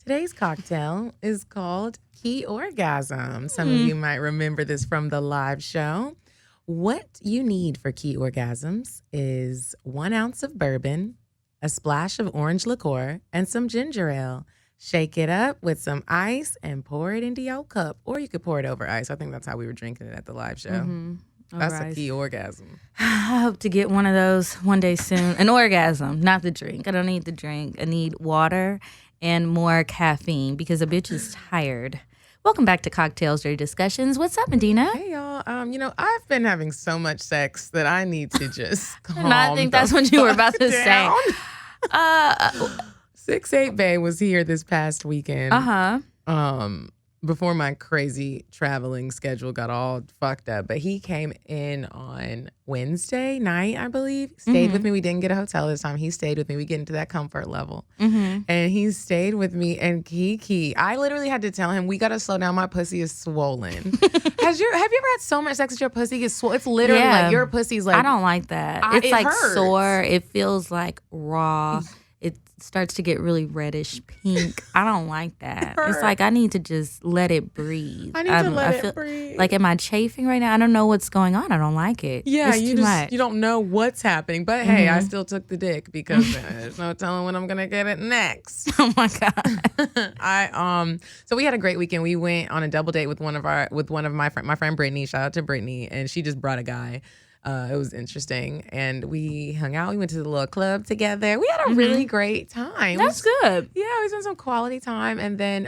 Today's cocktail is called Key Orgasm. Some of you might remember this from the live show. What you need for key orgasms is 1 ounce of bourbon, a splash of orange liqueur, and some ginger ale. Shake it up with some ice and pour it into your cup. Or you could pour it over ice. I think that's how we were drinking it at the live show. That's a key orgasm. I hope to get one of those one day soon. An orgasm, not the drink. I don't need the drink. I need water and more caffeine because a bitch is tired. Welcome back to CockTales, Dirty Discussions. What's up, Medina? Hey, y'all. I've been having so much sex that I need to just calm And I think that's what you were about to down. say. 6'8" Bay was here this past weekend. Uh-huh. Before my crazy traveling schedule got all fucked up. But he came in on Wednesday night, I believe. Stayed with me. We didn't get a hotel this time. He stayed with me. We get into that comfort level. And he stayed with me. And Kiki, I literally had to tell him, we got to slow down. My pussy is swollen. Have you ever had so much sex that your pussy gets swollen? It's literally like your pussy's like. I don't like that. It's it like hurts. sore. It feels like raw. It starts to get really reddish pink. I don't like that. It's like I need to just let it breathe. I need to let it breathe. Like, am I chafing right now? I don't know what's going on. I don't like it. Yeah, it's too much. You don't know what's happening. But hey, I still took the dick because there's no telling when I'm gonna get it next. Oh my God. So we had a great weekend. We went on a double date with my friend Brittany. Shout out to Brittany, and she just brought a guy. It was interesting, and we hung out. We went to the little club together. We had a really great time. That's good. Yeah, we spent some quality time, and then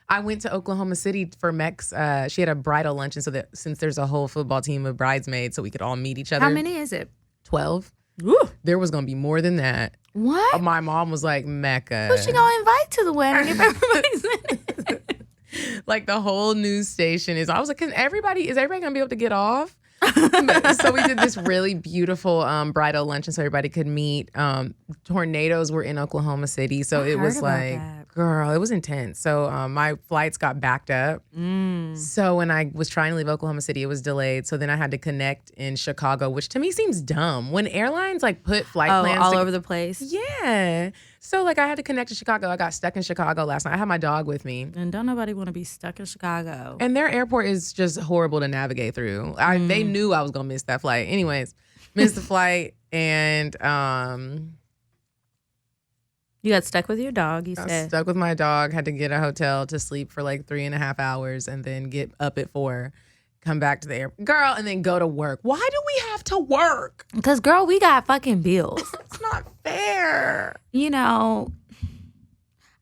I went to Oklahoma City for Mex. She had a bridal luncheon, so that since there's a whole football team of bridesmaids, so we could all meet each other. How many is it? 12. Ooh. There was gonna be more than that. What? My mom was like, Mecca. Who's she gonna invite to the wedding if everybody's in it? Like the whole news station is. I was like, is everybody gonna be able to get off? So we did this really beautiful bridal luncheon so everybody could meet. Tornadoes were in Oklahoma City, so it was like, girl, it was intense. So my flights got backed up. So when I was trying to leave Oklahoma City, it was delayed. So then I had to connect in Chicago, which to me seems dumb. When airlines like put flight plans all over the place. Yeah. So like I had to connect to Chicago. I got stuck in Chicago last night. I had my dog with me. And don't nobody want to be stuck in Chicago. And their airport is just horrible to navigate through. They knew I was gonna miss that flight. Anyways, missed the flight, and you got stuck with your dog. You said stuck with my dog. Had to get a hotel to sleep for like 3.5 hours, and then get up at 4, come back to the airport, girl, and then go to work. Why do we have to work? Because, girl, we got fucking bills. It's not fair. You know,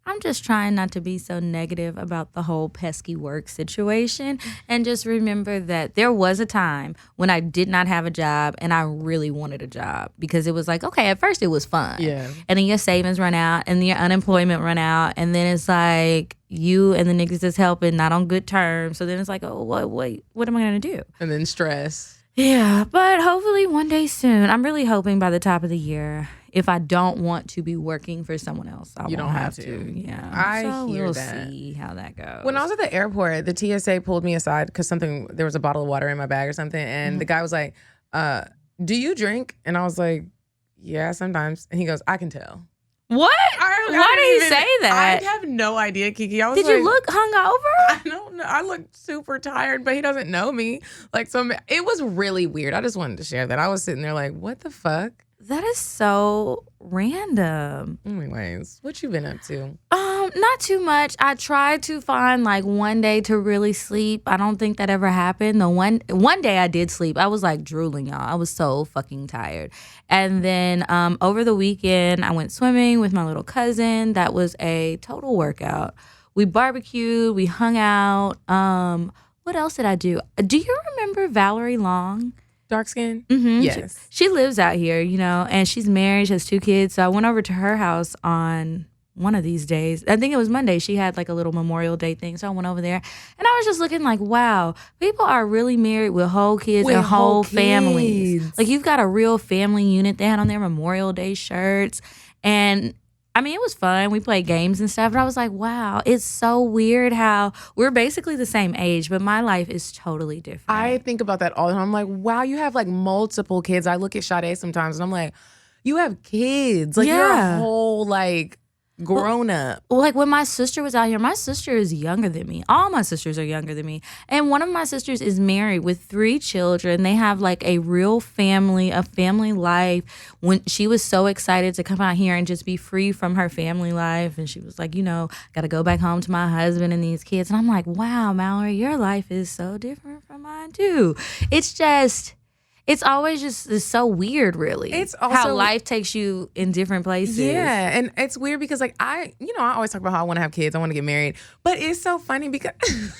I'm just trying not to be so negative about the whole pesky work situation, and just remember that there was a time when I did not have a job and I really wanted a job because it was like, okay, at first it was fun. Yeah. And then your savings run out and your unemployment run out, and then it's like you and the niggas that's helping not on good terms. So then it's like, oh, what am I going to do? And then stress. Yeah, but hopefully one day soon. I'm really hoping by the top of the year, if I don't want to be working for someone else, I won't have to. Yeah, so we'll that. see how that goes. When I was at the airport, the TSA pulled me aside because there was a bottle of water in my bag or something, and the guy was like, "Do you drink?" And I was like, "Yeah, sometimes." And he goes, "I can tell." What? Why did he say that? I have no idea, Kiki. I was Did you look hungover? I don't know. I looked super tired, but he doesn't know me. It was really weird. I just wanted to share that. I was sitting there like, what the fuck? That is so random. Anyways, what you been up to? Not too much. I tried to find like one day to really sleep. I don't think that ever happened. The one day I did sleep. I was like drooling, y'all. I was so fucking tired. And then over the weekend, I went swimming with my little cousin. That was a total workout. We barbecued. We hung out. What else did I do? Do you remember Valerie Long? Dark skin? Mm-hmm. Yes. She lives out here, and she's married, she has 2 kids. So I went over to her house on one of these days. I think it was Monday. She had like a little Memorial Day thing. So I went over there and I was just looking like, wow, people are really married with whole kids and whole families. Like you've got a real family unit. They had on their Memorial Day shirts. And I mean, it was fun. We played games and stuff. But I was like, wow, it's so weird how we're basically the same age, but my life is totally different. I think about that all the time. I'm like, wow, you have like multiple kids. I look at Sade sometimes and I'm like, you have kids. Like you're a whole like grown up. Like when my sister was out here, my sister is younger than me. All my sisters are younger than me. And one of my sisters is married with 3 children. They have like a real family, a family life. When she was so excited to come out here and just be free from her family life. And she was like, got to go back home to my husband and these kids. And I'm like, wow, Mallory, your life is so different from mine too. It's always just it's so weird, really. It's also how life takes you in different places. Yeah, and it's weird because like I always talk about how I want to have kids, I want to get married, but it's so funny because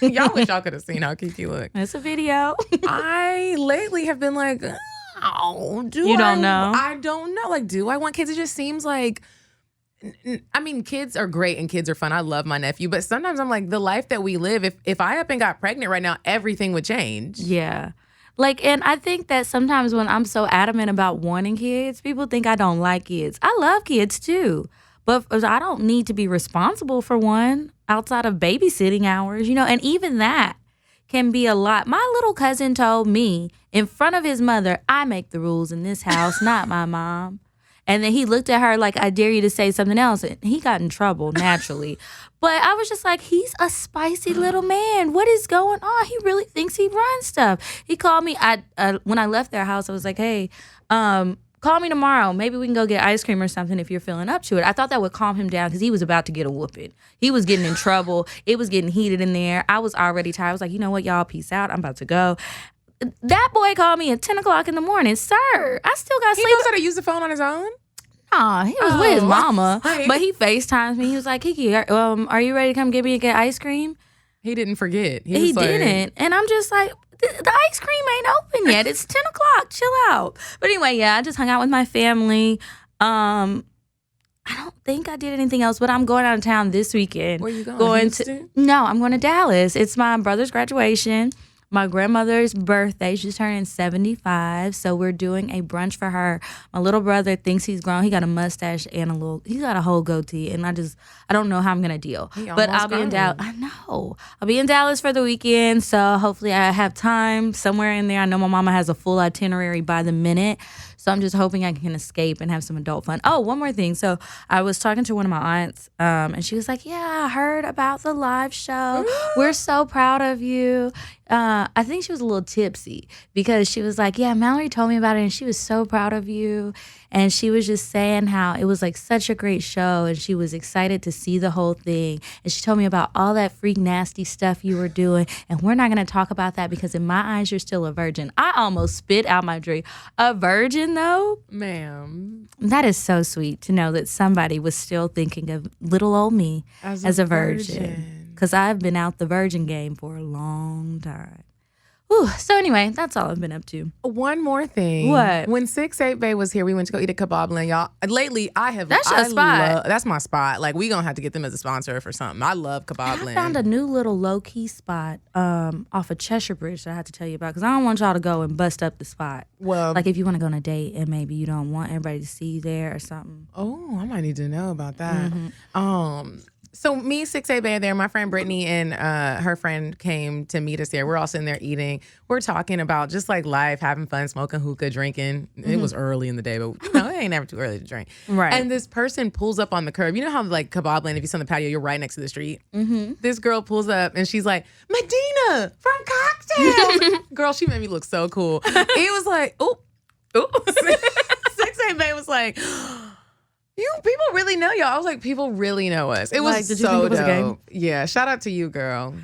y'all wish y'all could have seen how Kiki looked. It's a video. I lately have been like, oh, don't know? I don't know. Like, do I want kids? It just seems like. I mean, kids are great and kids are fun. I love my nephew, but sometimes I'm like, the life that we live. If I up and got pregnant right now, everything would change. Yeah. Like, and I think that sometimes when I'm so adamant about wanting kids, people think I don't like kids. I love kids too, but I don't need to be responsible for one outside of babysitting hours, and even that can be a lot. My little cousin told me in front of his mother, I make the rules in this house, not my mom. And then he looked at her like, I dare you to say something else. And he got in trouble, naturally. But I was just like, he's a spicy little man. What is going on? He really thinks he runs stuff. He called me. When I left their house, I was like, hey, call me tomorrow. Maybe we can go get ice cream or something if you're feeling up to it. I thought that would calm him down because he was about to get a whooping. He was getting in trouble. It was getting heated in there. I was already tired. I was like, you know what, y'all, peace out. I'm about to go. That boy called me at 10 o'clock in the morning. Sir, I still got sleep. He knows how to use the phone on his own? Nah, he was with his mama. But he FaceTimes me. He was like, Kiki, are you ready to come get me a get ice cream? He didn't forget. He didn't. And I'm just like, the ice cream ain't open yet. It's 10 o'clock. Chill out. But anyway, yeah, I just hung out with my family. I don't think I did anything else, but I'm going out of town this weekend. Where you going? Houston? No, I'm going to Dallas. It's my brother's graduation. My grandmother's birthday. She's turning 75, so we're doing a brunch for her. My little brother thinks he's grown. He got a mustache and he's got a whole goatee, and I don't know how I'm gonna deal. But I'll be in Dallas. I know. I'll be in Dallas for the weekend, so hopefully I have time somewhere in there. I know my mama has a full itinerary by the minute, so I'm just hoping I can escape and have some adult fun. Oh, one more thing. So I was talking to one of my aunts, and she was like, yeah, I heard about the live show. We're so proud of you. I think she was a little tipsy because she was like, yeah, Mallory told me about it and she was so proud of you. And she was just saying how it was like such a great show and she was excited to see the whole thing. And she told me about all that freak nasty stuff you were doing. And we're not going to talk about that because in my eyes, you're still a virgin. I almost spit out my drink. A virgin though? Ma'am. That is so sweet to know that somebody was still thinking of little old me as a virgin. Because I've been out the virgin game for a long time. Whew. So anyway, that's all I've been up to. One more thing. What? When 6-8 Bay was here, we went to go eat at Kebab Land, y'all. Lately, That's your spot. That's my spot. Like, we gonna have to get them as a sponsor for something. I love Kebab Land. I found a new little low-key spot off of Cheshire Bridge that I have to tell you about because I don't want y'all to go and bust up the spot. Well, like if you want to go on a date and maybe you don't want everybody to see you there or something. Oh, I might need to know about that. Mm-hmm. So me, 6-8 Bay there, my friend Brittany and her friend came to meet us there. We're all sitting there eating. We're talking about just like life, having fun, smoking hookah, drinking. It was early in the day, but it ain't never too early to drink. Right. And this person pulls up on the curb. You know how like Kebab Land, if you sit on the patio, you're right next to the street? Mm-hmm. This girl pulls up and she's like, Medina from CockTales. Girl, she made me look so cool. It was like, oh. 6-8 Bay was like, you people really know y'all. I was like, people really know us. It was like, did you so think it was a game? dope. Yeah, shout out to you, girl.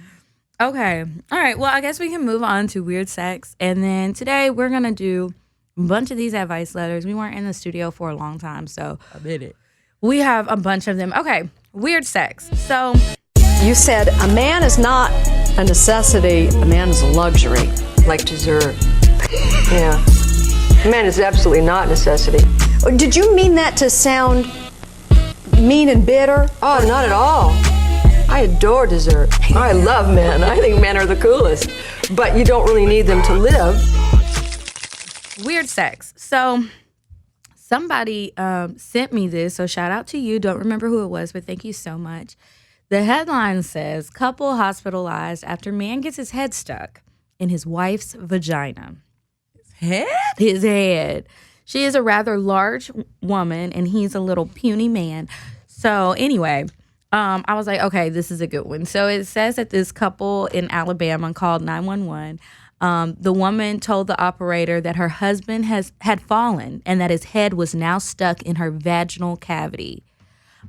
Okay. All right. Well, I guess we can move on to weird sex. And then today we're going to do a bunch of these advice letters. We weren't in the studio for a long time, so I bet it. We have a bunch of them. Okay. Weird sex. So you said a man is not a necessity, a man is a luxury. Like dessert. Yeah. A man is absolutely not a necessity. Did you mean that to sound mean and bitter? Oh, not at all. I adore dessert. I love men. I think men are the coolest. But you don't really need them to live. Weird sex. So somebody sent me this, so shout out to you. Don't remember who it was, but thank you so much. The headline says, couple hospitalized after man gets his head stuck in his wife's vagina. His head. She is a rather large woman, and he's a little puny man. So anyway, I was like, okay, this is a good one. So it says that this couple in Alabama called 911. The woman told the operator that her husband had fallen and that his head was now stuck in her vaginal cavity.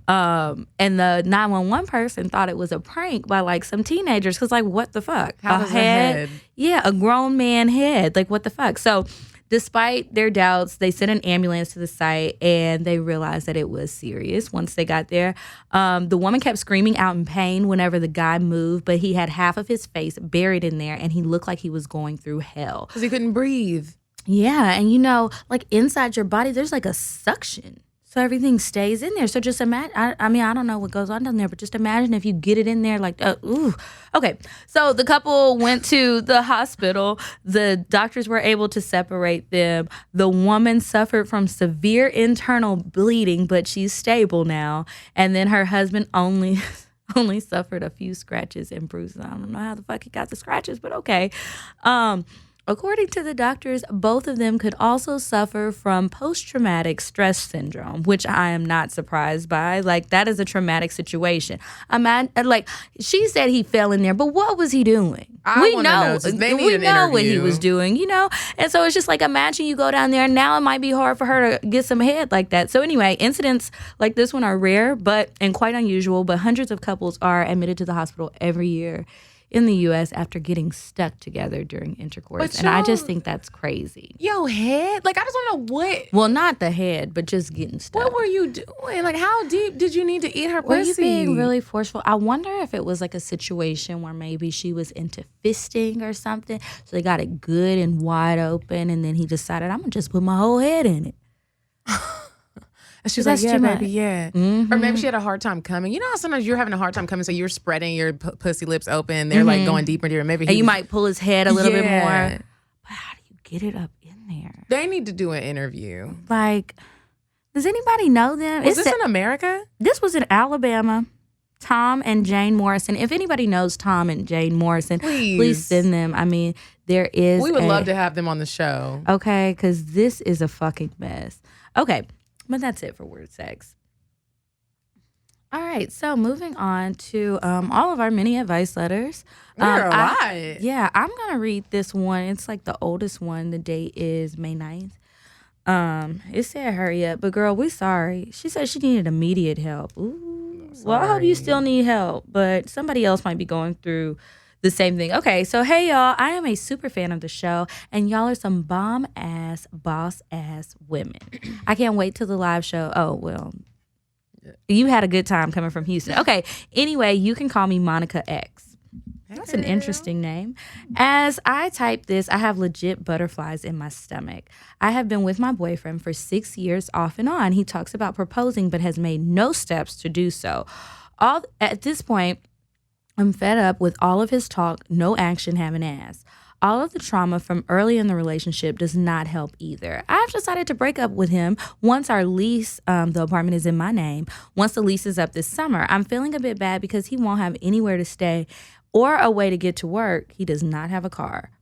And the 911 person thought it was a prank by like some teenagers because like, what the fuck? How does a head? Yeah, a grown man head. Like, what the fuck? So despite their doubts, they sent an ambulance to the site and they realized that it was serious once they got there. The woman kept screaming out in pain whenever the guy moved, but he had half of his face buried in there and he looked like he was going through hell. Because he couldn't breathe. Yeah, and you know, like inside your body, there's like a suction. So everything stays in there. So just imagine, I mean, I don't know what goes on down there, but just imagine if you get it in there like, ooh. Okay, so the couple went to the hospital. The doctors were able to separate them. The woman suffered from severe internal bleeding, but she's stable now. And then her husband only suffered a few scratches and bruises. I don't know how the fuck he got the scratches, but okay. According to the doctors, both of them could also suffer from post-traumatic stress syndrome, which I am not surprised by. Like, that is a traumatic situation. Like, she said he fell in there, but what was he doing? We know what he was doing, you know? And so it's just like, imagine you go down there, and now it might be hard for her to get some head like that. So anyway, incidents like this one are rare and quite unusual, but hundreds of couples are admitted to the hospital every year in the U.S. after getting stuck together during intercourse. And I just think that's crazy. Yo, head? Like, I just want to know what. Well, not the head, but just getting stuck. What were you doing? Like, how deep did you need to eat her pussy? Were you being really forceful? I wonder if it was like a situation where maybe she was into fisting or something. So they got it good and wide open. And then he decided, I'm going to just put my whole head in it. And she was like, yeah, baby, yeah. Mm-hmm. Or maybe she had a hard time coming. You know how sometimes you're having a hard time coming, so you're spreading your pussy lips open. They're like going deeper and deeper. Maybe and you might pull his head a little bit more. But how do you get it up in there? They need to do an interview. Like, does anybody know them? Was this in America? This was in Alabama. Tom and Jane Morrison. If anybody knows Tom and Jane Morrison, please send them. I mean, there is. We would love to have them on the show. Okay, because this is a fucking mess. Okay. But that's it for word sex. All right, so moving on to all of our mini advice letters. There are a lot. I'm going to read this one. It's like the oldest one. The date is May 9th. It said hurry up, but girl, we sorry. She said she needed immediate help. Ooh. Well, I hope you still need help, but somebody else might be going through the same thing. Okay, so hey y'all, I am a super fan of the show and y'all are some bomb ass, boss ass women. I can't wait till the live show. Oh, well, you had a good time coming from Houston. Okay, anyway, you can call me Monica X. That's an interesting name. As I type this, I have legit butterflies in my stomach. I have been with my boyfriend for 6 years off and on. He talks about proposing but has made no steps to do so. At this point, I'm fed up with all of his talk, no action, having ass. All of the trauma from early in the relationship does not help either. I've decided to break up with him once our lease, the apartment is in my name, once the lease is up this summer. I'm feeling a bit bad because he won't have anywhere to stay or a way to get to work. He does not have a car.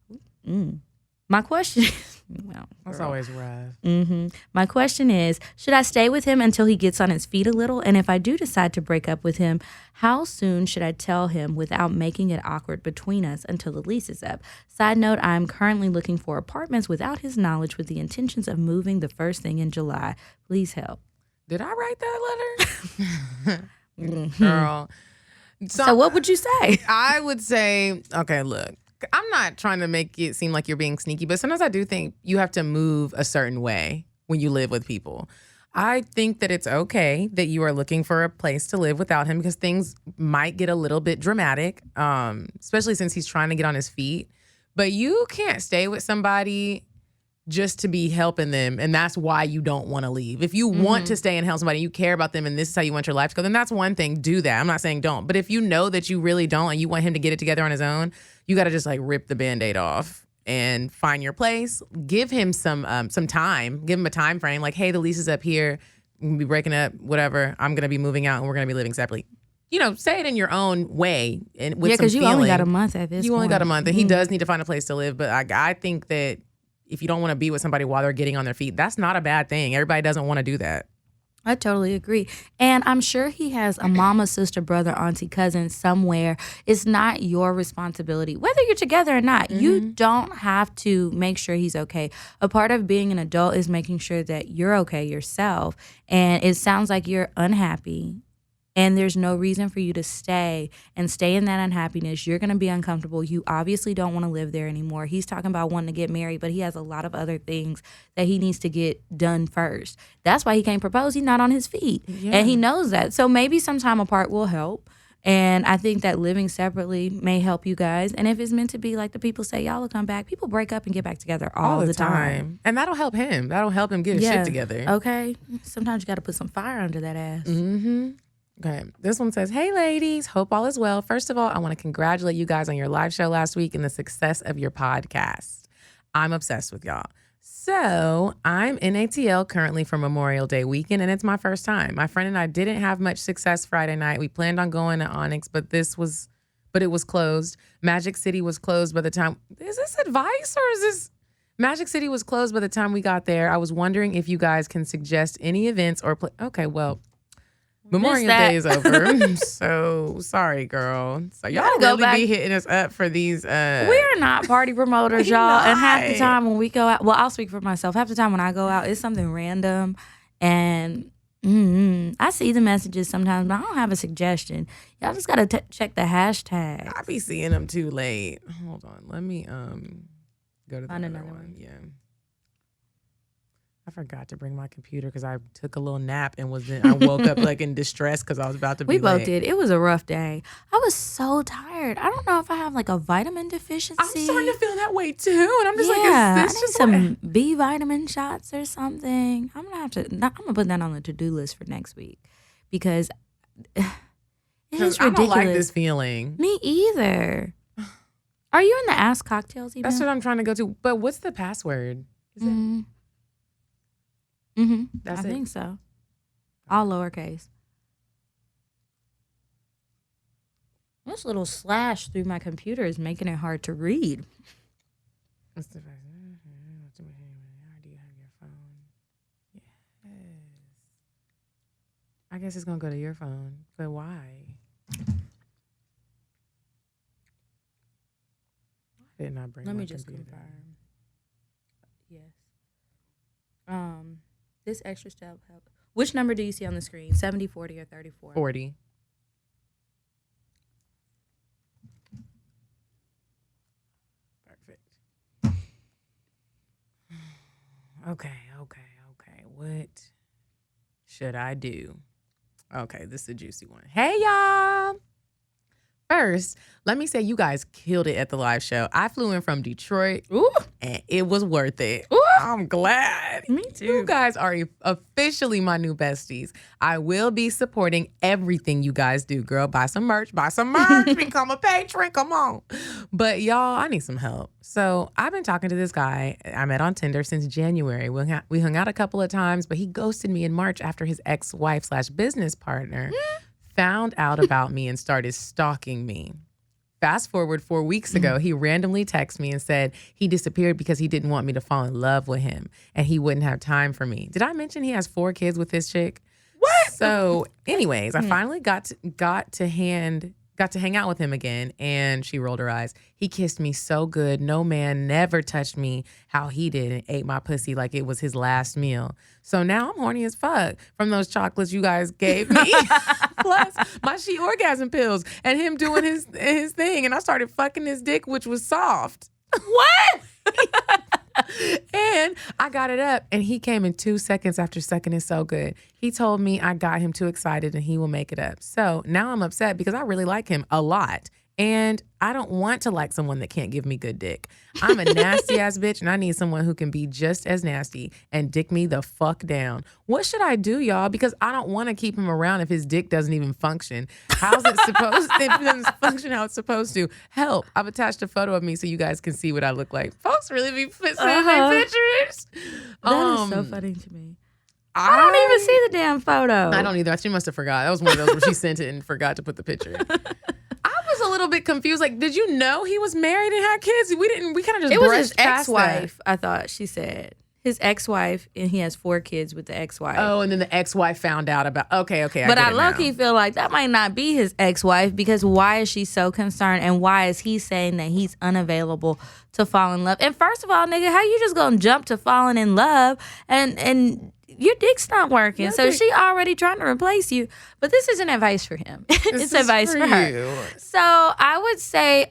My question is, well, that's always rough. My question is, should I stay with him until he gets on his feet a little? And if I do decide to break up with him, how soon should I tell him without making it awkward between us until the lease is up? Side note, I'm currently looking for apartments without his knowledge with the intentions of moving the first thing in July. Please help. Did I write that letter? Girl. So what would you say? I would say, okay, look. I'm not trying to make it seem like you're being sneaky, but sometimes I do think you have to move a certain way when you live with people. I think that it's okay that you are looking for a place to live without him because things might get a little bit dramatic, especially since he's trying to get on his feet. But you can't stay with somebody just to be helping them, and that's why you don't want to leave. If you want to stay and help somebody, you care about them, and this is how you want your life to go, then that's one thing. Do that. I'm not saying don't. But if you know that you really don't and you want him to get it together on his own, you got to just like rip the Band-Aid off and find your place. Give him some time. Give him a time frame. Like, hey, the lease is up here. We're going to be breaking up, whatever. I'm going to be moving out and we're going to be living separately. You know, say it in your own way. And with because you only got a month at this point. You only got a month. And he does need to find a place to live. But I think that if you don't want to be with somebody while they're getting on their feet, that's not a bad thing. Everybody doesn't want to do that. I totally agree. And I'm sure he has a mama, sister, brother, auntie, cousin somewhere. It's not your responsibility, whether you're together or not. You don't have to make sure he's okay. A part of being an adult is making sure that you're okay yourself. And it sounds like you're unhappy. And there's no reason for you to stay in that unhappiness. You're going to be uncomfortable. You obviously don't want to live there anymore. He's talking about wanting to get married, but he has a lot of other things that he needs to get done first. That's why he can't propose. He's not on his feet. Yeah. And he knows that. So maybe some time apart will help. And I think that living separately may help you guys. And if it's meant to be, like the people say, y'all will come back. People break up and get back together all the time. And that'll help him. That'll help him get his shit together. Okay. Sometimes you got to put some fire under that ass. Mm-hmm. Okay, this one says, hey ladies, hope all is well. First of all, I want to congratulate you guys on your live show last week and the success of your podcast. I'm obsessed with y'all. So I'm in ATL currently for Memorial Day weekend, and it's my first time. My friend and I didn't have much success Friday night. We planned on going to Onyx, but it was closed. Magic City was closed by the time. Is this advice or is this? Magic City was closed by the time we got there. I was wondering if you guys can suggest any events or okay, well. Memorial Day is over, so sorry, girl. So y'all really be hitting us up for these. We're not party promoters, y'all. And half the time when we go out, well, I'll speak for myself. Half the time when I go out, it's something random, and I see the messages sometimes, but I don't have a suggestion. Y'all just gotta check the hashtag. I be seeing them too late. Hold on, let me go to the other one. Yeah. I forgot to bring my computer because I took a little nap and I woke up like in distress because I was about to be We both late. did. It was a rough day. I was so tired. I don't know if I have like a vitamin deficiency. I'm starting to feel that way too, and I'm just like, is this just some B vitamin shots or something? I'm gonna put that on the to-do list for next week because it is ridiculous. I don't like this feeling. Me either. Are you in the Ask CockTales email? That's what I'm trying to go to. But what's the password? Is it? I think so. All lowercase. This little slash through my computer is making it hard to read. What's the password? Do you have your phone? Yes. I guess it's gonna go to your phone, but why? I did not bring. Let my me just computer. confirm. Yes. This extra step help. Which number do you see on the screen? 70, 40, or 34? 40. Perfect. Okay. What should I do? Okay, this is a juicy one. Hey, y'all. First, let me say you guys killed it at the live show. I flew in from Detroit, and it was worth it. Ooh. I'm glad. Me too. You guys are officially my new besties. I will be supporting everything you guys do, girl. Buy some merch, become a patron, come on. But y'all, I need some help. So I've been talking to this guy I met on Tinder since January. We hung out a couple of times, but he ghosted me in March after his ex-wife/business partner found out about me and started stalking me. Fast forward 4 weeks ago, he randomly texted me and said he disappeared because he didn't want me to fall in love with him and he wouldn't have time for me. Did I mention he has 4 kids with his chick? What? So anyways, I finally got to hang out with him again, and she rolled her eyes. He kissed me so good. No man never touched me how he did and ate my pussy like it was his last meal. So now I'm horny as fuck from those chocolates you guys gave me. Plus my she orgasm pills and him doing his thing. And I started fucking his dick, which was soft. What? And I got it up, and he came in 2 seconds after sucking it so good. He told me I got him too excited and he will make it up. So now I'm upset because I really like him a lot. And I don't want to like someone that can't give me good dick. I'm a nasty ass bitch, and I need someone who can be just as nasty and dick me the fuck down. What should I do, y'all? Because I don't want to keep him around if his dick doesn't even function. How's it supposed to? If it doesn't function how it's supposed to? Help. I've attached a photo of me so you guys can see what I look like. Folks really be sending me pictures. That is so funny to me. I don't even see the damn photo. I don't either. She must have forgot. That was one of those where she sent it and forgot to put the picture. I was a little bit confused. Like, did you know he was married and had kids? We kind of just It was his brushed past ex-wife, that. I thought she said. his ex-wife, and he has 4 kids with the ex-wife. Oh, and then the ex-wife found out about. Okay. But I get it low-key now. feel like that might not be his ex-wife, because why is she so concerned, and why is he saying that he's unavailable to fall in love? And first of all, nigga, how you just gonna jump to falling in love and your dick's not working? So she already trying to replace you. But this isn't advice for him. It's advice for her. you. So I would say,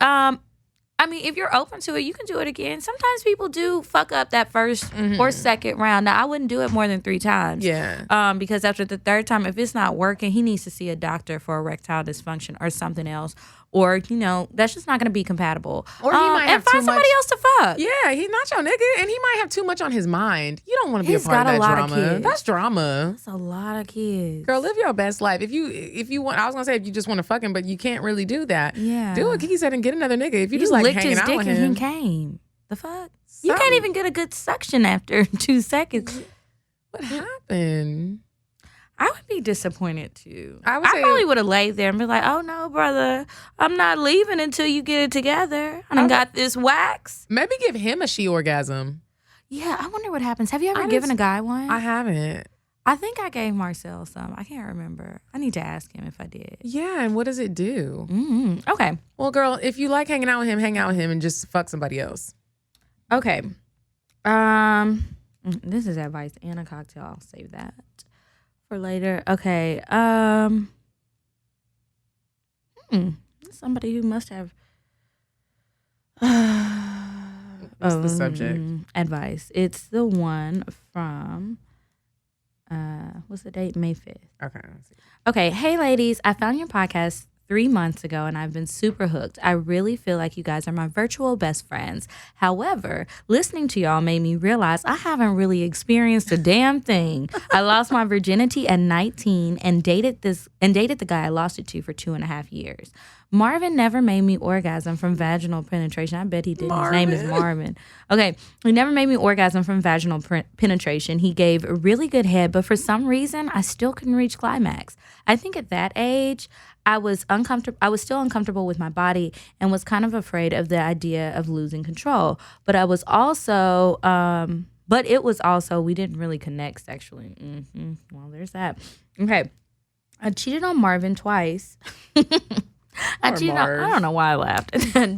I mean, if you're open to it, you can do it again. Sometimes people do fuck up that first or second round. Now, I wouldn't do it more than 3 times. Yeah. Because after the 3rd time, if it's not working, he needs to see a doctor for erectile dysfunction or something else. Or, that's just not going to be compatible. Or he might have and find too somebody much- else to fuck. Yeah, he's not your nigga, and he might have too much on his mind. You don't want to be He's a part got of a that lot of drama. kids. That's drama. That's a lot of kids. Girl, live your best life. If you want, I was gonna say if you just want to fuck him, but you can't really do that. Yeah. Do what Kiki said and get another nigga. If you You just like licked hanging his out dick with and him, he came. The fuck? You Something. can't even get a good suction after 2 seconds. what happened? I would be disappointed too. I I would say- probably would have laid there and be like, "Oh no, brother, I'm not leaving until you get it together. I done got this wax." Maybe give him a she orgasm. Yeah, I wonder what happens. Have you ever I given just- a guy one? I haven't. I think I gave Marcel some. I can't remember. I need to ask him if I did. Yeah, and what does it do? Okay. Well, girl, if you like hanging out with him, hang out with him and just fuck somebody else. Okay. This is advice and a cocktail. I'll save that for later. Okay. Somebody who must have What's the subject? advice. It's the one from what's the date? May 5th. Okay. Let's see. Okay. Hey ladies, I found your podcast 3 months ago and I've been super hooked. I really feel like you guys are my virtual best friends. However, listening to y'all made me realize I haven't really experienced a damn thing. I lost my virginity at 19 and dated the guy I lost it to for 2.5 years. Marvin never made me orgasm from vaginal penetration. I bet he did. His name is Marvin. Okay. He never made me orgasm from vaginal penetration. He gave really good head, but for some reason, I still couldn't reach climax. I think at that age, I was still uncomfortable with my body and was kind of afraid of the idea of losing control. But I was also, we didn't really connect sexually. Well, there's that. Okay. I cheated on Marvin twice. I don't know why I laughed,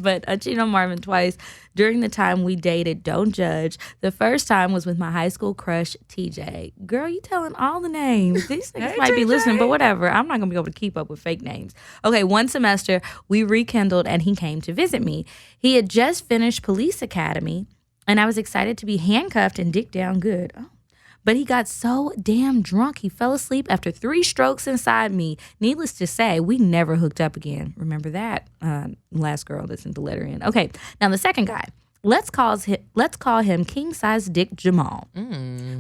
but I cheated on Marvin twice during the time we dated. Don't judge. The first time was with my high school crush, TJ. Girl, you telling all the names. These niggas might be listening, but whatever. I'm not going to be able to keep up with fake names. Okay, one semester, we rekindled and he came to visit me. He had just finished police academy, and I was excited to be handcuffed and dick down good. Oh. But he got so damn drunk, he fell asleep after 3 strokes inside me. Needless to say, we never hooked up again. Remember that? Last girl listened to Letter In. Okay, now the second guy. Let's call him King Size Dick Jamal.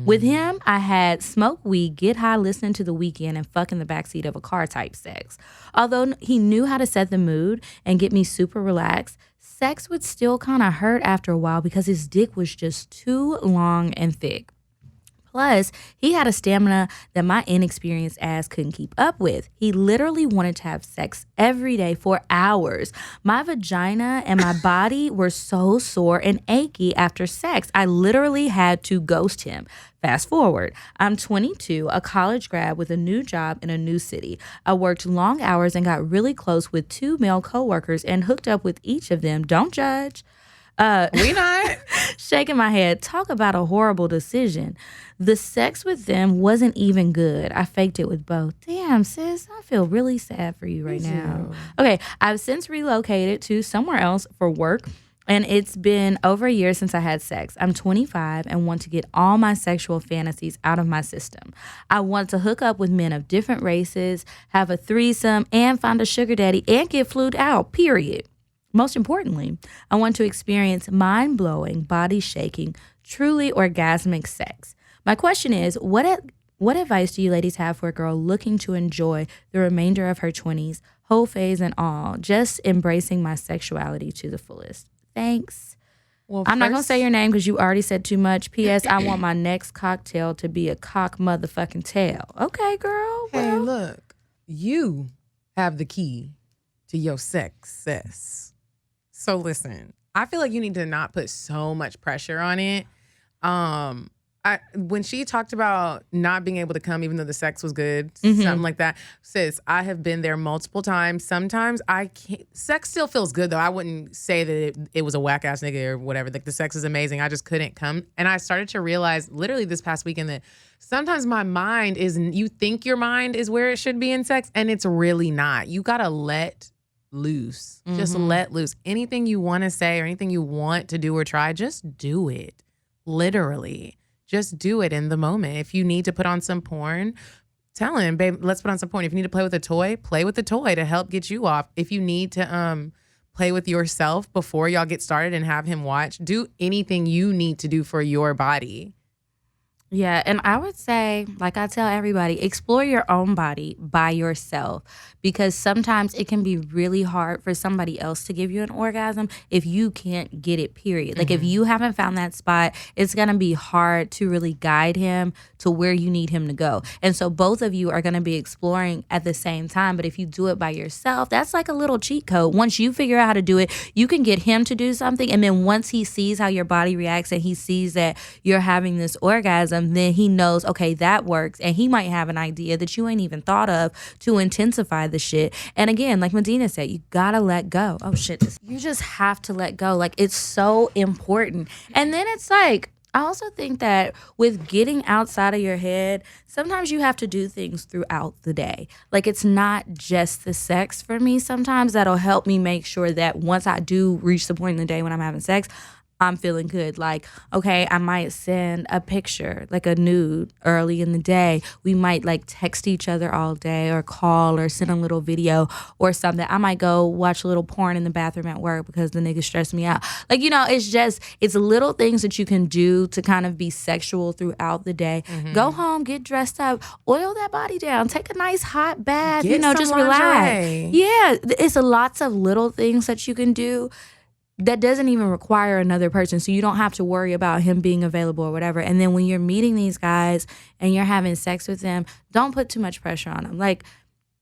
With him, I had smoke weed, get high, listening to The Weeknd, and fuck in the backseat of a car type sex. Although he knew how to set the mood and get me super relaxed, sex would still kind of hurt after a while because his dick was just too long and thick. Plus, he had a stamina that my inexperienced ass couldn't keep up with. He literally wanted to have sex every day for hours. My vagina and my body were so sore and achy after sex, I literally had to ghost him. Fast forward, I'm 22, a college grad with a new job in a new city. I worked long hours and got really close with 2 male coworkers and hooked up with each of them. Don't judge. We not. Shaking my head. Talk about a horrible decision. The sex with them wasn't even good. I faked it with both. Damn, sis, I feel really sad for you right now. Okay, I've since relocated to somewhere else for work, and it's been over a year since I had sex. I'm 25 and want to get all my sexual fantasies out of my system. I want to hook up with men of different races, have a threesome, and find a sugar daddy and get flued out, period. Most importantly, I want to experience mind-blowing, body-shaking, truly orgasmic sex. My question is, what advice do you ladies have for a girl looking to enjoy the remainder of her 20s, whole phase and all, just embracing my sexuality to the fullest? Thanks. Well, I'm not going to say your name because you already said too much. P.S. I want my next cocktail to be a cock motherfucking tail. Okay, girl. Hey, Well, look, you have the key to your success. So listen, I feel like you need to not put so much pressure on it. when she talked about not being able to come even though the sex was good, something like that, sis, I have been there multiple times. Sometimes I can't. Sex still feels good though. I wouldn't say that it was a whack ass nigga or whatever. Like the sex is amazing. I just couldn't come, and I started to realize literally this past weekend that sometimes my mind is. You think your mind is where it should be in sex, and it's really not. You gotta let loose. Just let loose. Anything you want to say or anything you want to do or try, just do it. Literally. Just do it in the moment. If you need to put on some porn, tell him, babe, let's put on some porn. If you need to play with the toy to help get you off. If you need to play with yourself before y'all get started and have him watch, do anything you need to do for your body. Yeah, and I would say, like I tell everybody, explore your own body by yourself, because sometimes it can be really hard for somebody else to give you an orgasm if you can't get it, period. Like if you haven't found that spot, it's going to be hard to really guide him to where you need him to go. And so both of you are going to be exploring at the same time, but if you do it by yourself, that's like a little cheat code. Once you figure out how to do it, you can get him to do something, and then once he sees how your body reacts and he sees that you're having this orgasm, then he knows, okay, that works. And he might have an idea that you ain't even thought of to intensify the shit. And again, like Medina said, you gotta let go. Oh shit, you just have to let go. Like it's so important. And then it's like, I also think that with getting outside of your head, sometimes you have to do things throughout the day. Like it's not just the sex for me. Sometimes that'll help me make sure that once I do reach the point in the day when I'm having sex, I'm feeling good. Like, okay, I might send a picture, like a nude early in the day. We might like text each other all day or call or send a little video or something. I might go watch a little porn in the bathroom at work because the nigga stressed me out. Like, you know, it's little things that you can do to kind of be sexual throughout the day. Go home, get dressed up, oil that body down, take a nice hot bath, just relax. Yeah, it's lots of little things that you can do that doesn't even require another person, so you don't have to worry about him being available or whatever. And then when you're meeting these guys and you're having sex with them, don't put too much pressure on them. Like,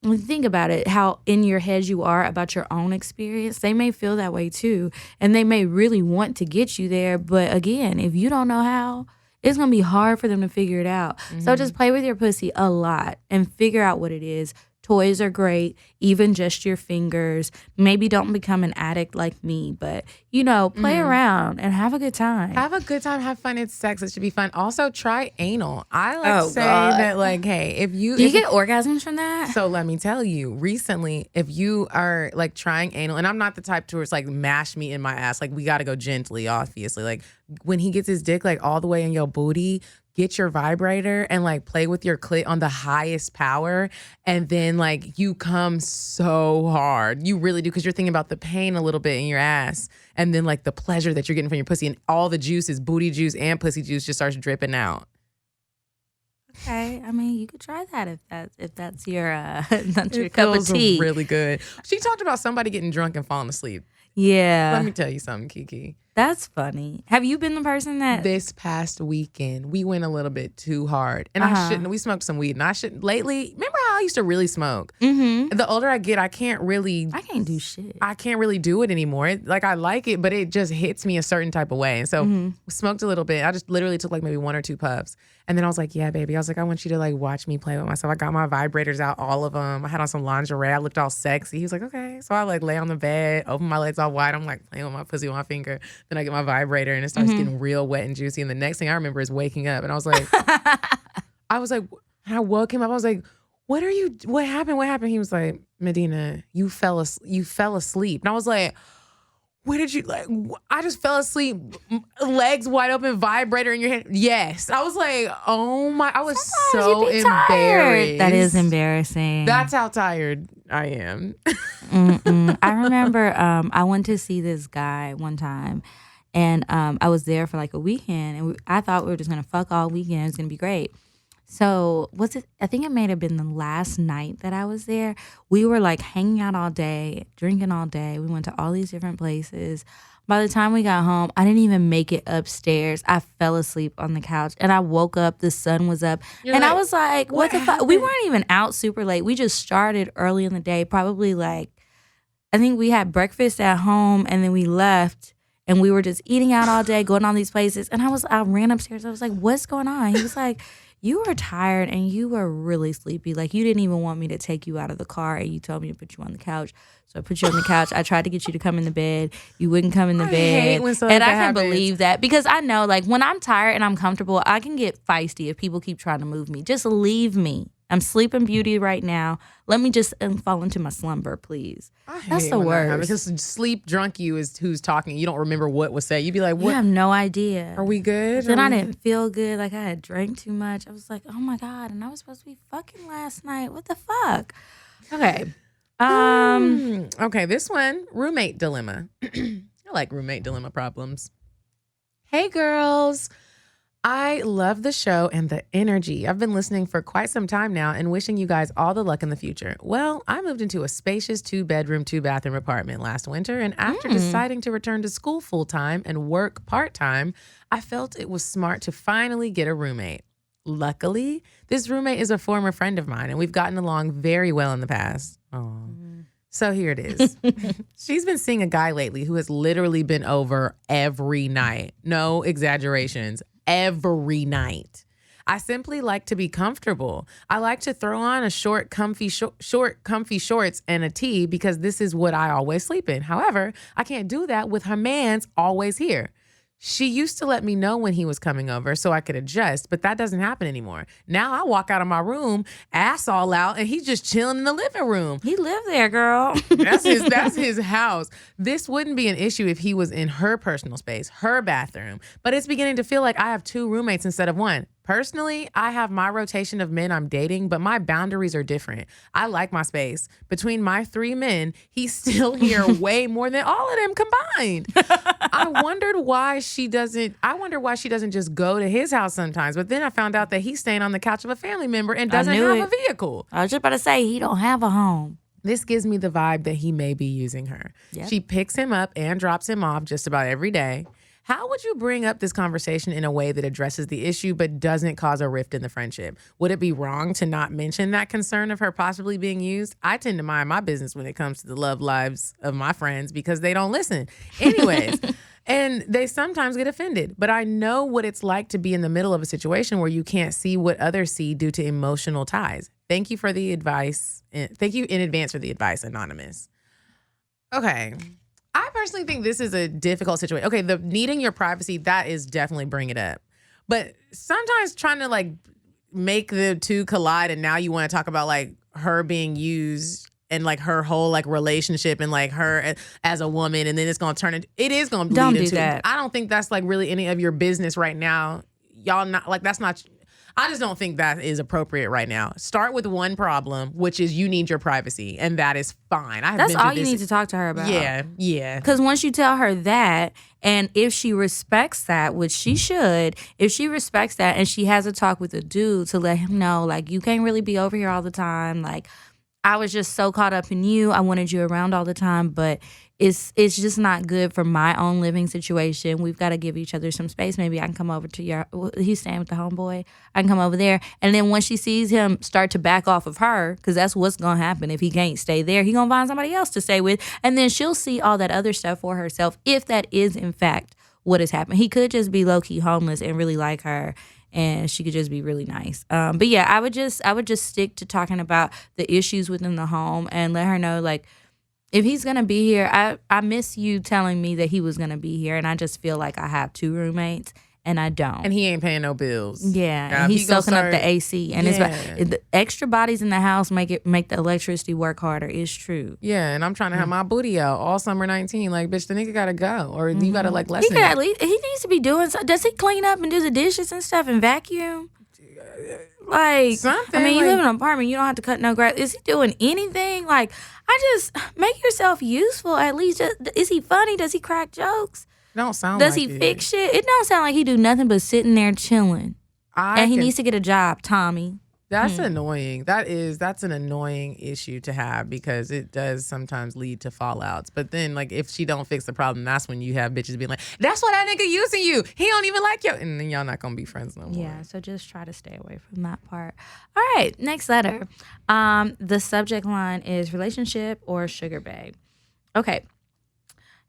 think about it, how in your head you are about your own experience. They may feel that way too, and they may really want to get you there. But again, if you don't know how, it's going to be hard for them to figure it out. So just play with your pussy a lot and figure out what it is. Toys are great, even just your fingers. Maybe don't become an addict like me, but, play around and have a good time. Have a good time, have fun. It's sex. It should be fun. Also, try anal. I say that, like, hey, if you... Do you get orgasms from that? So let me tell you, recently, if you are, like, trying anal, and I'm not the type to where it's, like, mash me in my ass. Like, we got to go gently, obviously. Like, when he gets his dick, like, all the way in your booty... Get your vibrator and like play with your clit on the highest power, and then like you come so hard. You really do, because you're thinking about the pain a little bit in your ass, and then like the pleasure that you're getting from your pussy, and all the juices, booty juice and pussy juice, just starts dripping out. Okay, I mean, you could try that if that's your that's your cup of tea. Really good. She talked about somebody getting drunk and falling asleep. Yeah. Let me tell you something, Kiki. That's funny. Have you been the person that... This past weekend, we went a little bit too hard. And I shouldn't. We smoked some weed. And I shouldn't. Lately, remember how I used to really smoke? The older I get, I can't do shit. I can't really do it anymore. I like it, but it just hits me a certain type of way. And so we smoked a little bit. I just literally took like maybe 1 or 2 puffs. And then I was like, yeah, baby. I was like, I want you to like watch me play with myself. I got my vibrators out, all of them. I had on some lingerie. I looked all sexy. He was like, okay. So I like lay on the bed, open my legs all wide. I'm like playing with my pussy with my finger. Then I get my vibrator and it starts getting real wet and juicy. And the next thing I remember is waking up. And I was like, I woke him up. I was like, what happened? What happened? He was like, Medina, you fell asleep. And I was like, where did you, like, I just fell asleep, legs wide open, vibrator in your hand. Yes. I was like, oh my, I was so embarrassed. That is embarrassing. That's how tired I am. I remember I went to see this guy one time, and I was there for like a weekend, and I thought we were just going to fuck all weekend. It was going to be great. So I think it may have been the last night that I was there. We were like hanging out all day, drinking all day. We went to all these different places. By the time we got home, I didn't even make it upstairs. I fell asleep on the couch, and I woke up. The sun was up, and I was like, what the fuck? We weren't even out super late. We just started early in the day, probably like, I think we had breakfast at home, and then we left. And we were just eating out all day, going on these places. And I ran upstairs. I was like, what's going on? He was like, you were tired and you were really sleepy. Like, you didn't even want me to take you out of the car, and you told me to put you on the couch. So I put you on the couch. I tried to get you to come in the bed. You wouldn't come in the bed. Hate when something and I can happens. believe that, because I know, like, when I'm tired and I'm comfortable, I can get feisty if people keep trying to move me. Just leave me. I'm sleeping beauty right now. Let me just fall into my slumber, please. That's the worst. Because sleep drunk you is who's talking. You don't remember what was said. You'd be like, You what? have no idea. Are we good? Then I didn't feel good. Like, I had drank too much. I was like, oh my God. And I was supposed to be fucking last night. What the fuck? Okay. Okay, this one, roommate dilemma. I like roommate dilemma problems. Hey, girls. I love the show and the energy. I've been listening for quite some time now and wishing you guys all the luck in the future. Well, I moved into a spacious 2-bedroom, 2-bathroom apartment last winter, and after deciding to return to school full-time and work part-time, I felt it was smart to finally get a roommate. Luckily, this roommate is a former friend of mine, and we've gotten along very well in the past. So here it is. She's been seeing a guy lately who has literally been over every night. No exaggerations. Every night. I simply like to be comfortable. I like to throw on a short, comfy shorts and a tee because this is what I always sleep in. However, I can't do that with her man's always here. She used to let me know when he was coming over so I could adjust, but that doesn't happen anymore. Now I walk out of my room, ass all out, and he's just chilling in the living room. He lived there, girl. That's his house. This wouldn't be an issue if he was in her personal space, her bathroom. But it's beginning to feel like I have 2 roommates instead of 1. Personally, I have my rotation of men I'm dating, but my boundaries are different. I like my space. Between my 3 men, he's still here way more than all of them combined. I wonder why she doesn't just go to his house sometimes. But then I found out that he's staying on the couch of a family member and doesn't have a vehicle. I was just about to say, he don't have a home. This gives me the vibe that he may be using her. Yep. She picks him up and drops him off just about every day. How would you bring up this conversation in a way that addresses the issue but doesn't cause a rift in the friendship? Would it be wrong to not mention that concern of her possibly being used? I tend to mind my business when it comes to the love lives of my friends because they don't listen. Anyways, and they sometimes get offended. But I know what it's like to be in the middle of a situation where you can't see what others see due to emotional ties. Thank you for the advice. Thank you in advance for the advice, Anonymous. Okay. I personally think this is a difficult situation. Okay, the needing your privacy, that is definitely bring it up. But sometimes trying to like make the two collide and now you want to talk about like her being used and like her whole like relationship and like her as a woman and then it's going to turn into, it is going to bleed into. Don't do that. I don't think that's like really any of your business right now. Y'all not like that's not. I just don't think that is appropriate right now. Start with one problem, which is you need your privacy, and that is fine. That's all you need to talk to her about. Yeah. Because once you tell her that, and if she respects that, which she should, if she respects that and she has a talk with a dude to let him know, like, you can't really be over here all the time. Like, I was just so caught up in you. I wanted you around all the time, but it's just not good for my own living situation. We've got to give each other some space. Maybe I can come over to he's staying with the homeboy. I can come over there. And then once she sees him start to back off of her, because that's what's going to happen if he can't stay there, he going to find somebody else to stay with. And then she'll see all that other stuff for herself if that is, in fact, what has happened. He could just be low-key homeless and really like her. And she could just be really nice. But yeah, I would just stick to talking about the issues within the home and let her know, like, if he's going to be here, I miss you telling me that he was going to be here. And I just feel like I have 2 roommates and I don't. And he ain't paying no bills. Yeah. And he's soaking up the AC. And it's the extra bodies in the house make the electricity work harder. It's true. Yeah. And I'm trying to have my booty out all summer 19. Like, bitch, the nigga got to go. Or you got to like lessen it. He needs to be doing something. Does he clean up and do the dishes and stuff and vacuum? Like, something. I mean, you live in an apartment. You don't have to cut no grass. Is he doing anything? Like, I just make yourself useful at least. Is he funny? Does he crack jokes? Don't sound Does like he fix shit? It don't sound like he do nothing but sitting there chilling. And he needs to get a job, Tommy. That's annoying. That's an annoying issue to have because it does sometimes lead to fallouts. But then, like, if she don't fix the problem, that's when you have bitches being like, "That's why that nigga using you. He don't even like you," and then y'all not gonna be friends no more. Yeah. So just try to stay away from that part. All right. Next letter. The subject line is relationship or sugar babe. Okay.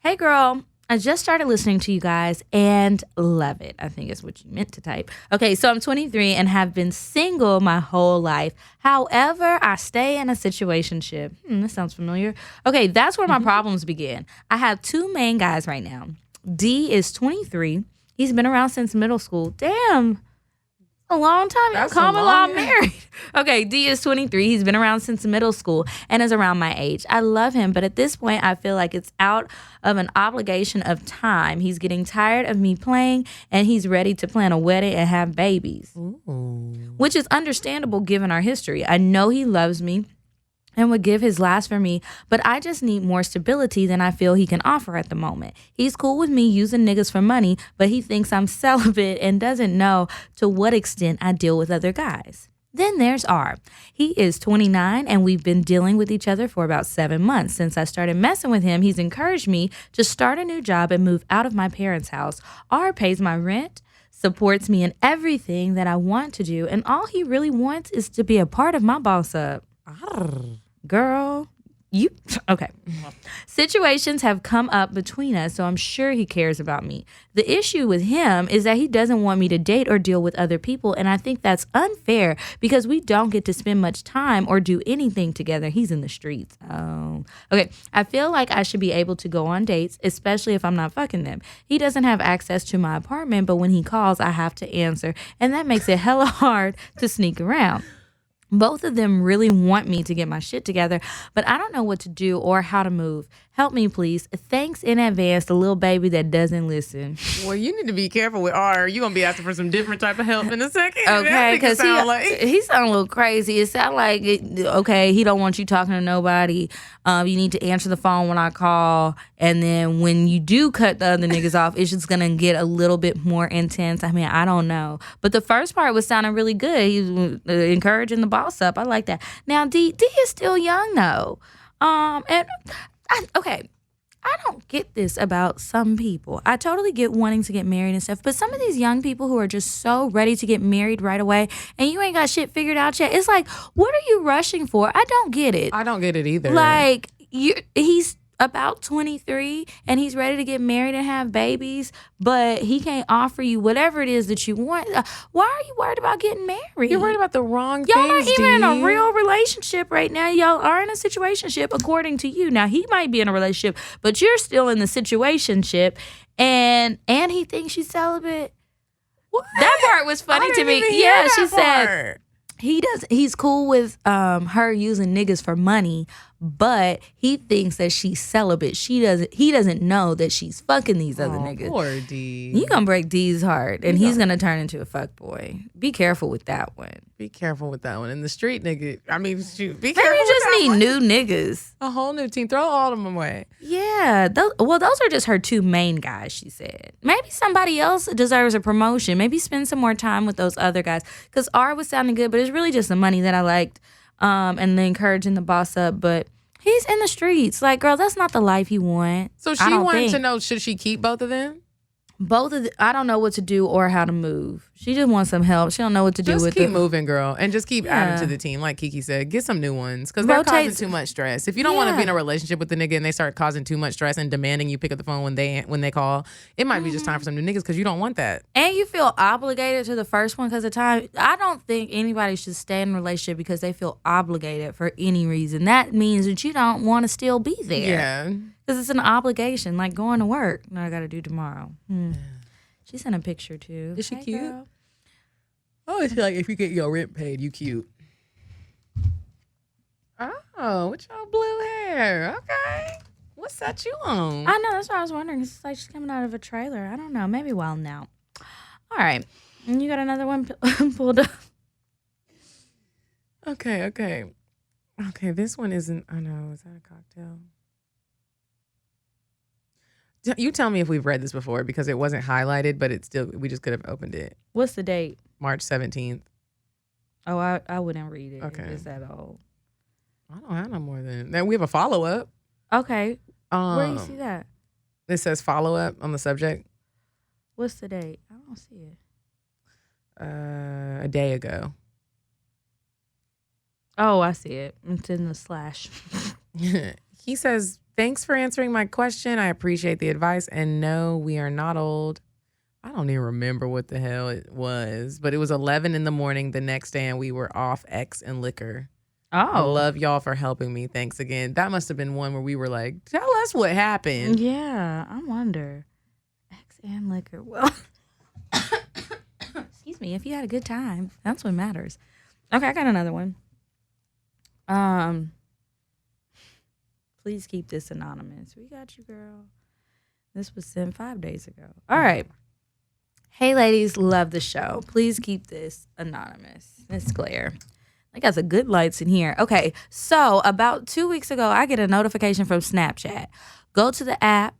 Hey girl, I just started listening to you guys and love it. I think is what you meant to type. Okay, so I'm 23 and have been single my whole life. However, I stay in a situationship. This sounds familiar. Okay, that's where my problems begin. I have two main guys right now. D is 23. He's been around since middle school. Damn. A long time. That's Common a law long- married. Okay, D is 23. He's been around since middle school and is around my age. I love him, but at this point, I feel like it's out of an obligation of time. He's getting tired of me playing, and he's ready to plan a wedding and have babies, which is understandable given our history. I know he loves me and would give his last for me, but I just need more stability than I feel he can offer at the moment. He's cool with me using niggas for money, but he thinks I'm celibate and doesn't know to what extent I deal with other guys. Then there's R. He is 29 and we've been dealing with each other for about 7 months. Since I started messing with him, he's encouraged me to start a new job and move out of my parents' house. R pays my rent, supports me in everything that I want to do, and all he really wants is to be a part of my boss up. Girl, you okay. Situations have come up between us, so I'm sure he cares about me. The issue with him is that he doesn't want me to date or deal with other people, and I think that's unfair because we don't get to spend much time or do anything together. He's in the streets. Oh. Okay. I feel like I should be able to go on dates, especially if I'm not fucking them. He doesn't have access to my apartment, but when he calls, I have to answer, and that makes it hella hard to sneak around. Both of them really want me to get my shit together, but I don't know what to do or how to move. Help me, please. Thanks in advance, the little baby that doesn't listen. Well, you need to be careful with R. You're going to be asking for some different type of help in a second. Okay, because he sound a little crazy. It sound like, okay, he don't want you talking to nobody. You need to answer the phone when I call. And then when you do cut the other niggas off, it's just going to get a little bit more intense. I mean, I don't know. But the first part was sounding really good. He was encouraging the boss up. I like that. Now, D is still young, though. Okay, I don't get this about some people. I totally get wanting to get married and stuff, but some of these young people who are just so ready to get married right away and you ain't got shit figured out yet, it's like, what are you rushing for? I don't get it. I don't get it either. Like, he's about 23 and he's ready to get married and have babies, but he can't offer you whatever it is that you want. Why are you worried about getting married? You're worried about the wrong Y'all things, not even in D. a real relationship right now. Y'all are in a situationship according to you. Now, he might be in a relationship, but you're still in the situationship, and he thinks she's celibate. What? That part was funny I to didn't me. even hear Yeah, that she said part. he's cool with her using niggas for money, but he thinks that she's celibate. He doesn't know that she's fucking these other niggas. Poor D. You gonna break D's heart, and he's gonna turn into a fuck boy. Be careful with that one. Be careful with that one. In the street, nigga. I mean, shoot. Be Maybe careful. you just with that need one. new niggas. A whole new team. Throw all of them away. Yeah. Those are just her two main guys, she said. Maybe somebody else deserves a promotion. Maybe spend some more time with those other guys. Because R was sounding good, but it's really just the money that I liked, and the encouraging the boss up. But he's in the streets. Like, girl, that's not the life you want. So she wanted to know, should she keep both of them? I don't know what to do or how to move. She just wants some help. She don't know what to do Just with keep it. moving, girl, and just keep adding to the team. Like Kiki said, get some new ones because they're causing too much stress. If you don't want to be in a relationship with the nigga and they start causing too much stress and demanding you pick up the phone when they call, it might be just time for some new niggas because you don't want that. And you feel obligated to the first one because of time. I don't think anybody should stay in a relationship because they feel obligated for any reason. That means that you don't want to still be there. Yeah. Because it's an obligation, like going to work. No, I got to do tomorrow. She sent a picture too. Is she Hey, cute? girl. Oh, it's like if you get your rent paid, you cute. Oh, with your blue hair. Okay. What's that you on? I know, that's what I was wondering. It's like she's coming out of a trailer. I don't know. Maybe Wild Now. All right. And you got another one pulled up. Okay. Okay, this one isn't. I know. Is that a cocktail? You tell me if we've read this before because it wasn't highlighted, but it's still. We just could have opened it. What's the date? March 17th. Oh, I wouldn't read it. Okay. It's that old. I don't have no more than that. We have a follow up. Okay. Where do you see that? It says follow up on the subject. What's the date? I don't see it. A day ago. Oh, I see it. It's in the slash. He says Thanks for answering my question. I appreciate the advice. And no, we are not old. I don't even remember what the hell it was, but it was 11 in the morning the next day and we were off X and liquor. I love y'all for helping me. Thanks again. That must have been one where we were like, tell us what happened. Yeah, I wonder. X and liquor. Well, excuse me. If you had a good time, that's what matters. Okay, I got another one. Please keep this anonymous. We got you, girl. This was sent 5 days ago. All right. Hey, ladies, love the show. Please keep this anonymous. Miss Claire. I got some good lights in here. Okay, so about 2 weeks ago, I get a notification from Snapchat. Go to the app,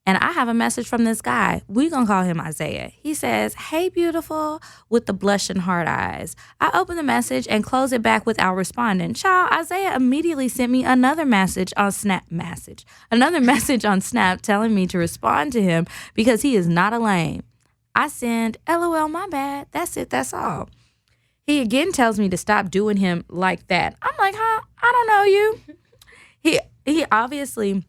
and I have a message from this guy. We gonna call him Isaiah. He says, "Hey, beautiful," with the blushing heart eyes. I open the message and close it back without responding. Child, Isaiah immediately sent me another message on Snap telling me to respond to him because he is not a lame. I send, "LOL, my bad. That's it, that's all." He again tells me to stop doing him like that. I'm like, huh? I don't know you. He obviously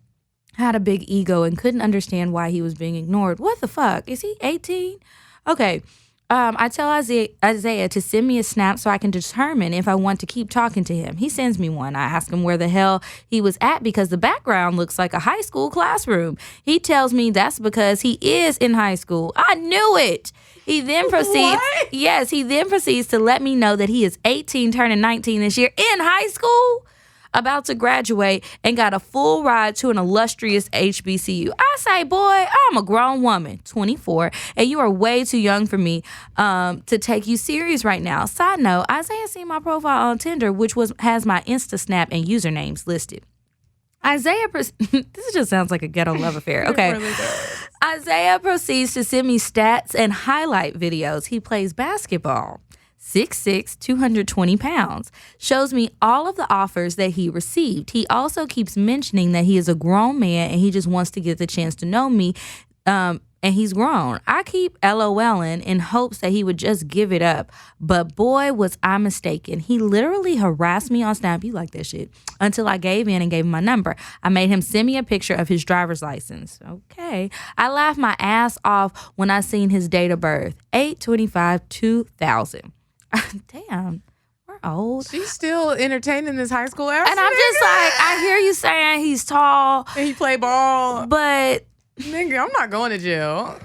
had a big ego and couldn't understand why he was being ignored. What the fuck? Is he 18? Okay. I tell Isaiah to send me a snap so I can determine if I want to keep talking to him. He sends me one. I ask him where the hell he was at because the background looks like a high school classroom. He tells me that's because he is in high school. I knew it. He then proceeds. What? Yes, he then proceeds to let me know that he is 18, turning 19 this year in high school, about to graduate, and got a full ride to an illustrious HBCU. I say, boy, I'm a grown woman, 24, and you are way too young for me to take you serious right now. Side note, Isaiah seen my profile on Tinder, which has my Insta Snap and usernames listed. Isaiah, this just sounds like a ghetto love affair. Okay. Really Isaiah proceeds to send me stats and highlight videos. He plays basketball. 6'6", 220 pounds. Shows me all of the offers that he received. He also keeps mentioning that he is a grown man and he just wants to get the chance to know me. And he's grown. I keep LOLing in hopes that he would just give it up. But boy, was I mistaken. He literally harassed me on Snap. You like that shit. Until I gave in and gave him my number. I made him send me a picture of his driver's license. Okay. I laughed my ass off when I seen his date of birth. 8/25/2000. Damn. We're old. She's still entertaining this high school ass. And I'm just like, I hear you saying he's tall. And he play ball. But nigga, I'm not going to jail.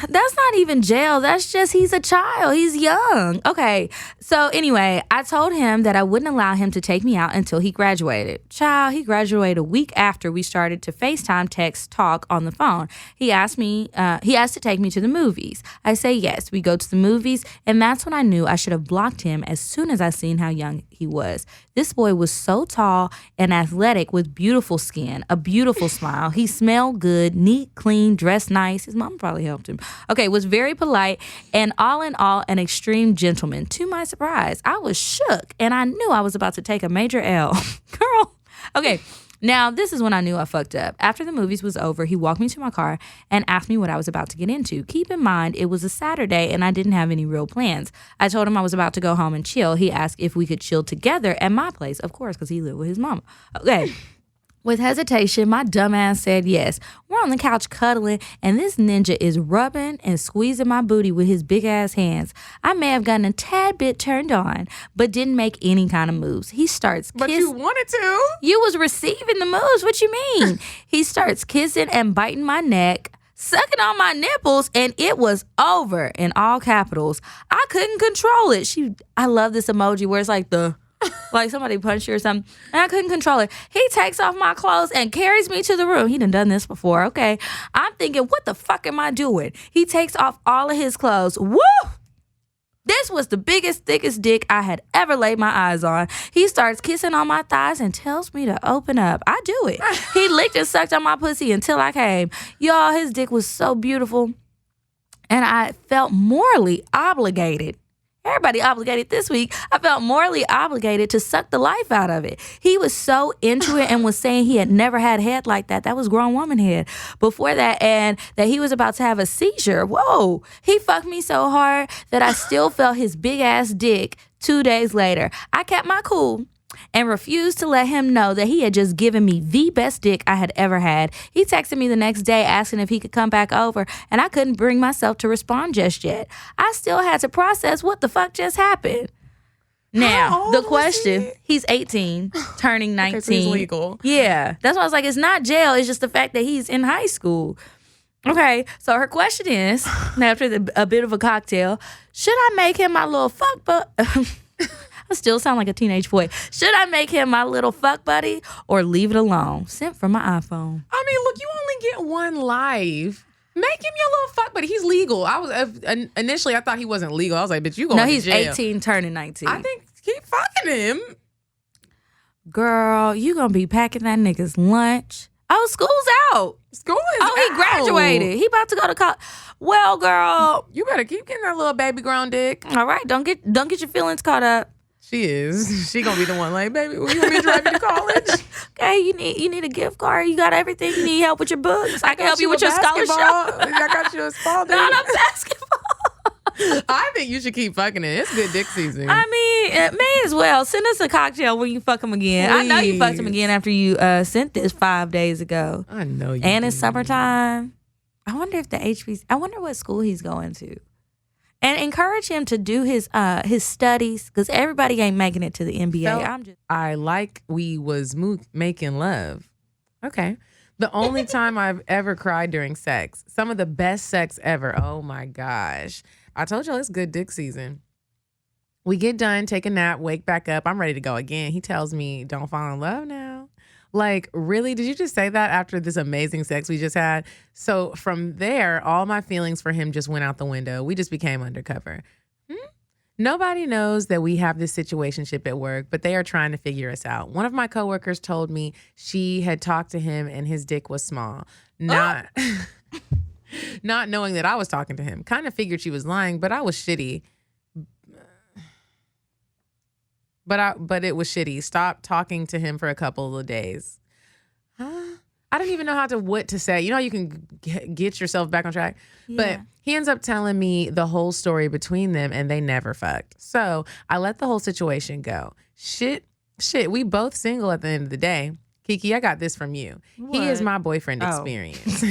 That's not even jail. That's just he's a child. He's young. Okay. So anyway, I told him that I wouldn't allow him to take me out until he graduated. Child, he graduated a week after we started to FaceTime, text, talk on the phone. He asked to take me to the movies. I say yes. We go to the movies, and that's when I knew I should have blocked him as soon as I seen how young he was. This boy was so tall and athletic with beautiful skin, a beautiful smile. He smelled good, neat, clean, dressed nice. His mom probably helped him. Okay, was very polite and all in all an extreme gentleman. To my surprise, I was shook and I knew I was about to take a major L. Girl. Okay, now this is when I knew I fucked up. After the movies was over, he walked me to my car and asked me what I was about to get into. Keep in mind, it was a Saturday and I didn't have any real plans. I told him I was about to go home and chill. He asked if we could chill together at my place, of course, because he lived with his mama. Okay. With hesitation, my dumb ass said yes. We're on the couch cuddling, and this ninja is rubbing and squeezing my booty with his big ass hands. I may have gotten a tad bit turned on, but didn't make any kind of moves. He starts kissing. But you wanted to. You was receiving the moves. What you mean? He starts kissing and biting my neck, sucking on my nipples, and it was over in all capitals. I couldn't control it. I love this emoji where it's like like somebody punched you or something, and I couldn't control it. He takes off my clothes and carries me to the room. He done this before, okay? I'm thinking, what the fuck am I doing? He takes off all of his clothes. Woo! This was the biggest, thickest dick I had ever laid my eyes on. He starts kissing on my thighs and tells me to open up. I do it. He licked and sucked on my pussy until I came. Y'all, his dick was so beautiful, and I felt morally obligated. Everybody obligated this week. I felt morally obligated to suck the life out of it. He was so into it and was saying he had never had head like that. That was grown woman head before that, and that he was about to have a seizure. Whoa. He fucked me so hard that I still felt his big ass dick 2 days later. I kept my cool. and refused to let him know that he had just given me the best dick I had ever had. He texted me the next day asking if he could come back over, and I couldn't bring myself to respond just yet. I still had to process what the fuck just happened. Now, the question, he's 18, turning 19. Okay, so he's legal. Yeah. That's why I was like, it's not jail. It's just the fact that he's in high school. Okay, so her question is, after a bit of a cocktail, should I make him my little fuck I still sound like a teenage boy. Should I make him my little fuck buddy or leave it alone? Sent from my iPhone. I mean, look, you only get one life. Make him your little fuck buddy. He's legal. I was initially I thought he wasn't legal. I was like, bitch, you going to he's jail. 18, turning 19. I think keep fucking him. Girl, you gonna be packing that nigga's lunch. Oh, school's out. School is out. He graduated. He about to go to college. Well, girl, You better keep getting that little baby grown dick. all right, don't get your feelings caught up. She is. She gonna be the one like, baby, you want me to drive you to college? Okay, you need a gift card. You got everything. You need help with your books. I can help you with your scholarship. I got you a small dick. Not a basketball. I think you should keep fucking it. It's good dick season. I mean, it may as well. Send us a cocktail when you fuck him again. I know you fucked him again after you sent this 5 days ago. I know you. And it's summertime. I wonder if the HBC. I wonder what school he's going to. And encourage him to do his studies, because everybody ain't making it to the NBA. I like we was making love. Okay. The only time I've ever cried during sex. Some of the best sex ever. Oh my gosh. I told y'all it's good dick season. We get done, take a nap, wake back up. I'm ready to go again. He tells me, don't fall in love now. Like, really? Did you just say that after this amazing sex we just had? So from there, all my feelings for him just went out the window. We just became undercover. Nobody knows that we have this situationship at work, but they are trying to figure us out. One of my coworkers told me she had talked to him and his dick was small. Not knowing that I was talking to him. Kind of figured she was lying, but I was shitty. But it was shitty. Stopped talking to him for a couple of days. I don't even know what to say. You know how you can get yourself back on track? Yeah. But he ends up telling me the whole story between them and they never fucked. So I let the whole situation go. Shit, we both single at the end of the day. Kiki, I got this from you. What? He is my boyfriend experience.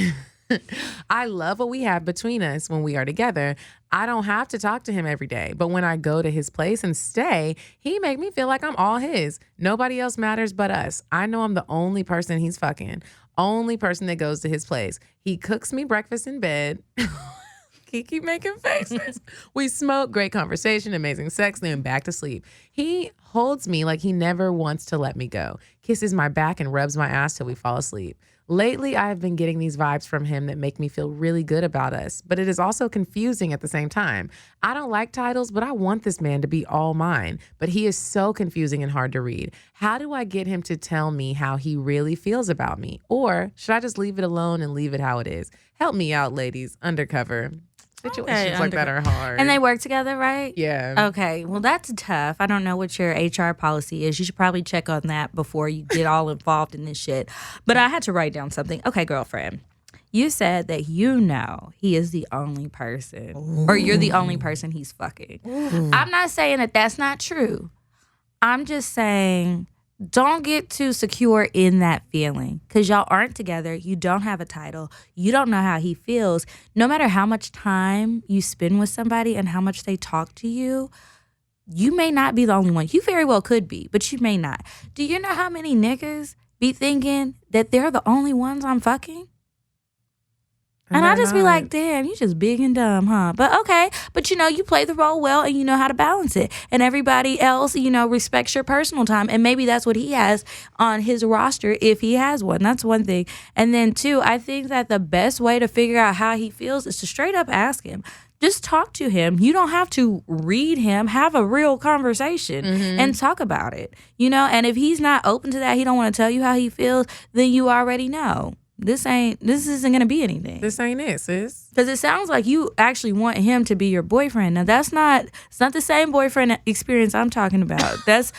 I love what we have between us when we are together. I don't have to talk to him every day, but when I go to his place and stay, he make me feel like I'm all his. Nobody else matters but us. I know I'm the only person he's fucking. Only person that goes to his place. He cooks me breakfast in bed. Kiki making faces. We smoke, great conversation, amazing sex, then back to sleep. He holds me like he never wants to let me go. Kisses my back and rubs my ass till we fall asleep. Lately, I have been getting these vibes from him that make me feel really good about us, but it is also confusing at the same time. I don't like titles, but I want this man to be all mine, but he is so confusing and hard to read. How do I get him to tell me how he really feels about me? Or should I just leave it alone and leave it how it is? Help me out, ladies. Undercover. Situations like that are hard. And they work together, right? Yeah. Okay. Well, that's tough. I don't know what your HR policy is. You should probably check on that before you get all involved in this shit. But I had to write down something. Okay, girlfriend. You said that he is the only person, or you're the only person he's fucking. Ooh. I'm not saying that that's not true. I'm just saying don't get too secure in that feeling, because y'all aren't together. You don't have a title. You don't know how he feels. No matter how much time you spend with somebody and how much they talk to you, you may not be the only one. You very well could be, but you may not. Do you know how many niggas be thinking that they're the only ones I'm fucking? And I just be like, damn, you just big and dumb, huh? But okay. But, you play the role well and you know how to balance it. And everybody else, respects your personal time. And maybe that's what he has on his roster if he has one. That's one thing. And then, two, I think that the best way to figure out how he feels is to straight up ask him. Just talk to him. You don't have to read him. Have a real conversation and talk about it. And if he's not open to that, he don't want to tell you how he feels, then you already know. this isn't gonna be anything. This ain't it, sis. Because it sounds like you actually want him to be your boyfriend. Now it's not the same boyfriend experience I'm talking about. That's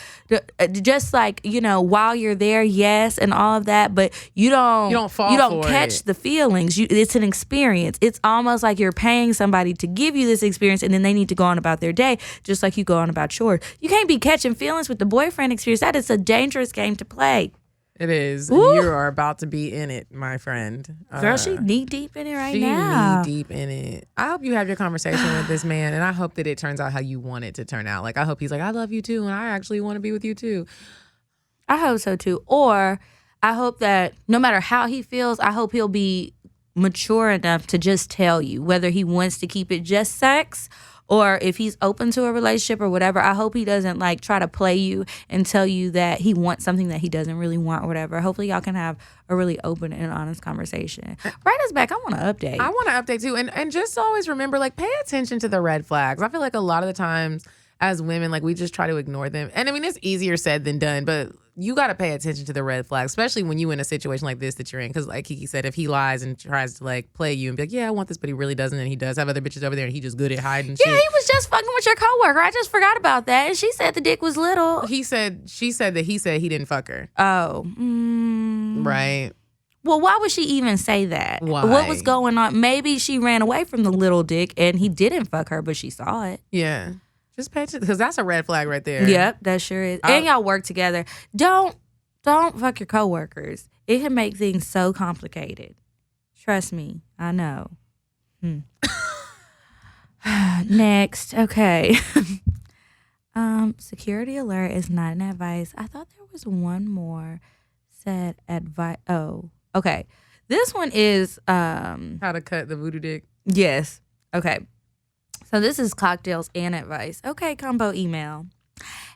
just like, while you're there, yes, and all of that, but you don't catch the feelings. It's an experience. It's almost like you're paying somebody to give you this experience, and then they need to go on about their day, just like you go on about yours. You can't be catching feelings with the boyfriend experience. That is a dangerous game to play. It is. Ooh. You are about to be in it, my friend. Girl, she knee deep in it right now. She knee deep in it. I hope you have your conversation with this man, and I hope that it turns out how you want it to turn out. Like, I hope he's like, I love you too, and I actually want to be with you too. I hope so too. Or I hope that no matter how he feels, I hope he'll be mature enough to just tell you whether he wants to keep it just sex or if he's open to a relationship or whatever. I hope he doesn't like try to play you and tell you that he wants something that he doesn't really want or whatever. Hopefully y'all can have a really open and honest conversation. Write us back. I want to update. I want to update too. And just always remember, like, pay attention to the red flags. I feel like a lot of the times as women, like, we just try to ignore them. And I mean, it's easier said than done, but you got to pay attention to the red flags, especially when you in a situation like this that you're in. Because like Kiki said, if he lies and tries to like play you and be like, yeah, I want this, but he really doesn't, and he does have other bitches over there and he just good at hiding shit. Yeah, he was just fucking with your coworker. I just forgot about that. And she said the dick was little. She said he didn't fuck her. Oh. Right. Well, why would she even say that? Why? What was going on? Maybe she ran away from the little dick and he didn't fuck her, but she saw it. Yeah. Just pay attention, because that's a red flag right there. Yep, that sure is. And y'all work together. Don't fuck your coworkers. It can make things so complicated. Trust me, I know. Next, okay. Security alert is not an advice. I thought there was one more. Said advice. Oh, okay. This one is how to cut the voodoo dick. Yes. Okay. So this is CockTales and advice. Okay, combo email.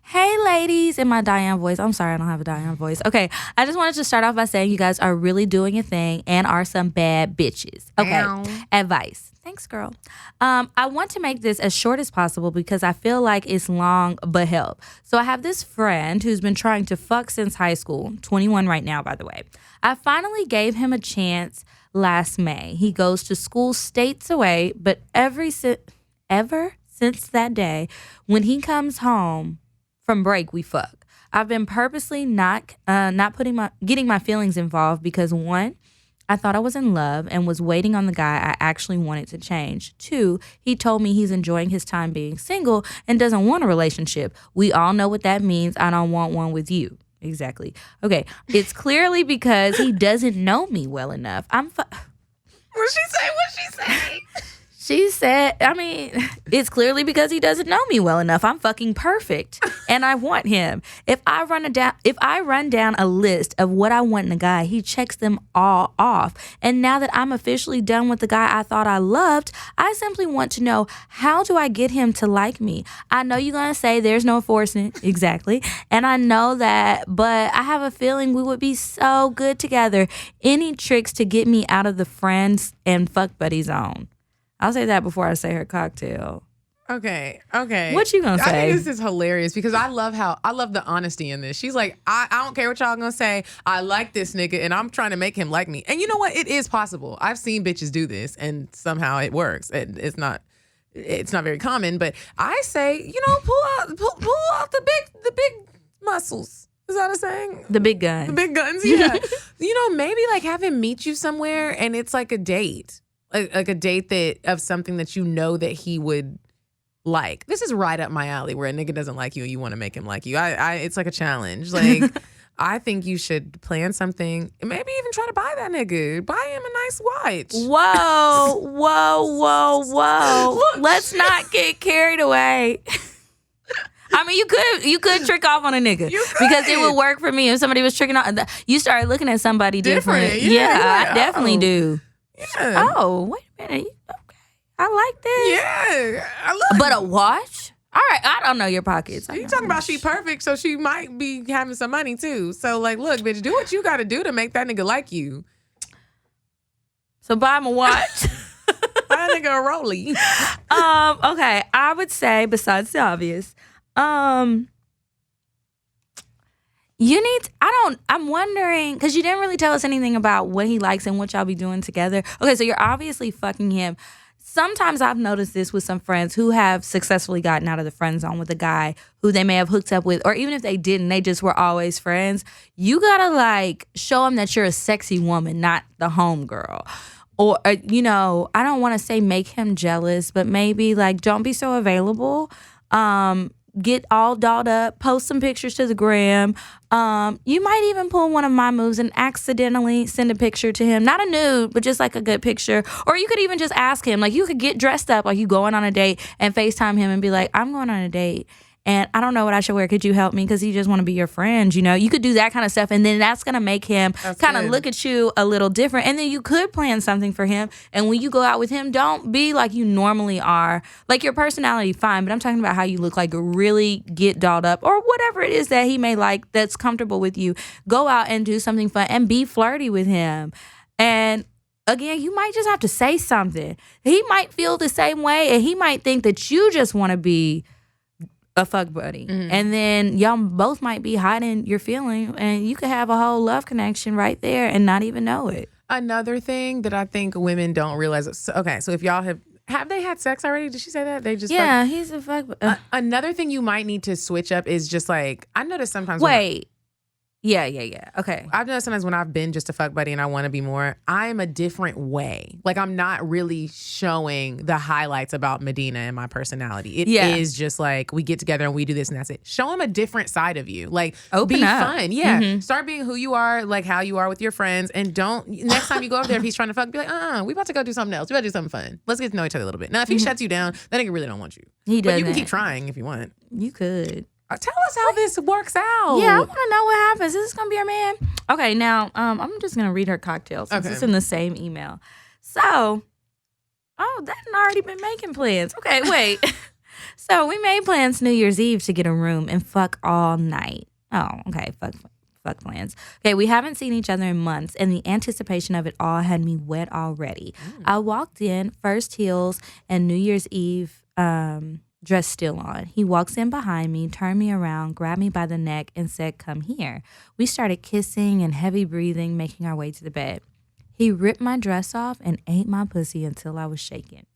Hey, ladies, in my Diane voice. I'm sorry, I don't have a Diane voice. Okay, I just wanted to start off by saying you guys are really doing a thing and are some bad bitches. Okay, Ow. Advice. Thanks, girl. I want to make this as short as possible because I feel like it's long, but help. So I have this friend who's been trying to fuck since high school, 21 right now, by the way. I finally gave him a chance last May. He goes to school states away, but ever since that day, when he comes home from break, we fuck. I've been purposely not getting my feelings involved because 1, I thought I was in love and was waiting on the guy I actually wanted to change. 2, he told me he's enjoying his time being single and doesn't want a relationship. We all know what that means. I don't want one with you. Exactly. Okay. It's clearly because he doesn't know me well enough. What'd she say? She said, it's clearly because he doesn't know me well enough. I'm fucking perfect and I want him. If I run down a list of what I want in a guy, he checks them all off. And now that I'm officially done with the guy I thought I loved, I simply want to know, how do I get him to like me? I know you're going to say there's no forcing it. Exactly. And I know that, but I have a feeling we would be so good together. Any tricks to get me out of the friends and fuck buddy zone? I'll say that before I say her cocktail. Okay. What you gonna say? I think this is hilarious because I love the honesty in this. She's like, I don't care what y'all gonna say. I like this nigga and I'm trying to make him like me. And you know what? It is possible. I've seen bitches do this and somehow it works. It's not very common, but I say, pull out the big muscles. Is that a saying? The big guns. The big guns, yeah. Maybe like have him meet you somewhere and it's like a date. Like a date of something that you know that he would like. This is right up my alley where a nigga doesn't like you and you want to make him like you. It's like a challenge. Like, I think you should plan something. Maybe even try to buy that nigga. Buy him a nice watch. Whoa. Let's not get carried away. You could trick off on a nigga because it would work for me if somebody was tricking off. You started looking at somebody different. Yeah, I definitely do. Yeah. Oh, wait a minute. Okay. I like this. Yeah. But a watch? All right. I don't know your pockets. You talking about she perfect, so she might be having some money too. So like, look, bitch, do what you got to do to make that nigga like you. So buy him a watch. Buy a nigga a Rollie. Okay. I would say, besides the obvious, I I'm wondering, because you didn't really tell us anything about what he likes and what y'all be doing together. Okay, so you're obviously fucking him. Sometimes I've noticed this with some friends who have successfully gotten out of the friend zone with a guy who they may have hooked up with, or even if they didn't, they just were always friends. You gotta like show him that you're a sexy woman, not the homegirl. Or, you know, I don't want to say make him jealous, but maybe like don't be so available. Get all dolled up, post some pictures to the gram. You might even pull one of my moves and accidentally send a picture to him. Not a nude, but just like a good picture. Or you could even just ask him. Like you could get dressed up like you going on a date and FaceTime him and be like, I'm going on a date and I don't know what I should wear. Could you help me? Because he just want to be your friend, you know? You could do that kind of stuff, and then that's going to make him kind of look at you a little different. And then you could plan something for him, and when you go out with him, don't be like you normally are. Like your personality, fine, but I'm talking about how you look, like really get dolled up, or whatever it is that he may like that's comfortable with you. Go out and do something fun and be flirty with him. And again, you might just have to say something. He might feel the same way, and he might think that you just want to be a fuck buddy. Mm-hmm. And then y'all both might be hiding your feeling, and you could have a whole love connection right there and not even know it. Another thing that I think women don't realize. So if y'all have they had sex already? Did she say that? They just he's a fuck. Another thing you might need to switch up is just like, I notice sometimes. Yeah. Okay. I've noticed sometimes when I've been just a fuck buddy and I want to be more, I am a different way. Like I'm not really showing the highlights about Medina and my personality. It is just like we get together and we do this and that's it. Show him a different side of you. Like open be up. Fun. Yeah. Mm-hmm. Start being who you are, like how you are with your friends. And don't, next time you go over there, if he's trying to fuck, be like, we about to go do something else. We about to do something fun. Let's get to know each other a little bit. Now, if he shuts you down, that nigga really don't want you. He doesn't. But you can keep trying if you want. You could. Tell us how this works out. Yeah, I want to know what happens. Is this going to be your man? Okay, now, I'm just going to read her cocktails since it's in the same email. So, that had already been making plans. Okay, wait. So, we made plans New Year's Eve to get a room and fuck all night. Oh, okay, fuck plans. Okay, we haven't seen each other in months, and the anticipation of it all had me wet already. I walked in, first heels, and New Year's Eve, dress still on. He walks in behind me, turned me around, grabbed me by the neck, and said, "Come here." We started kissing and heavy breathing, making our way to the bed. He ripped my dress off and ate my pussy until I was shaken.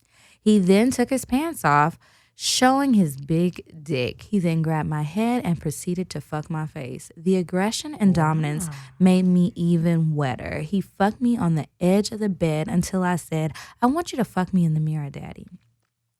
He then took his pants off, showing his big dick. He then grabbed my head and proceeded to fuck my face. The aggression and dominance made me even wetter. He fucked me on the edge of the bed until I said, "I want you to fuck me in the mirror, daddy."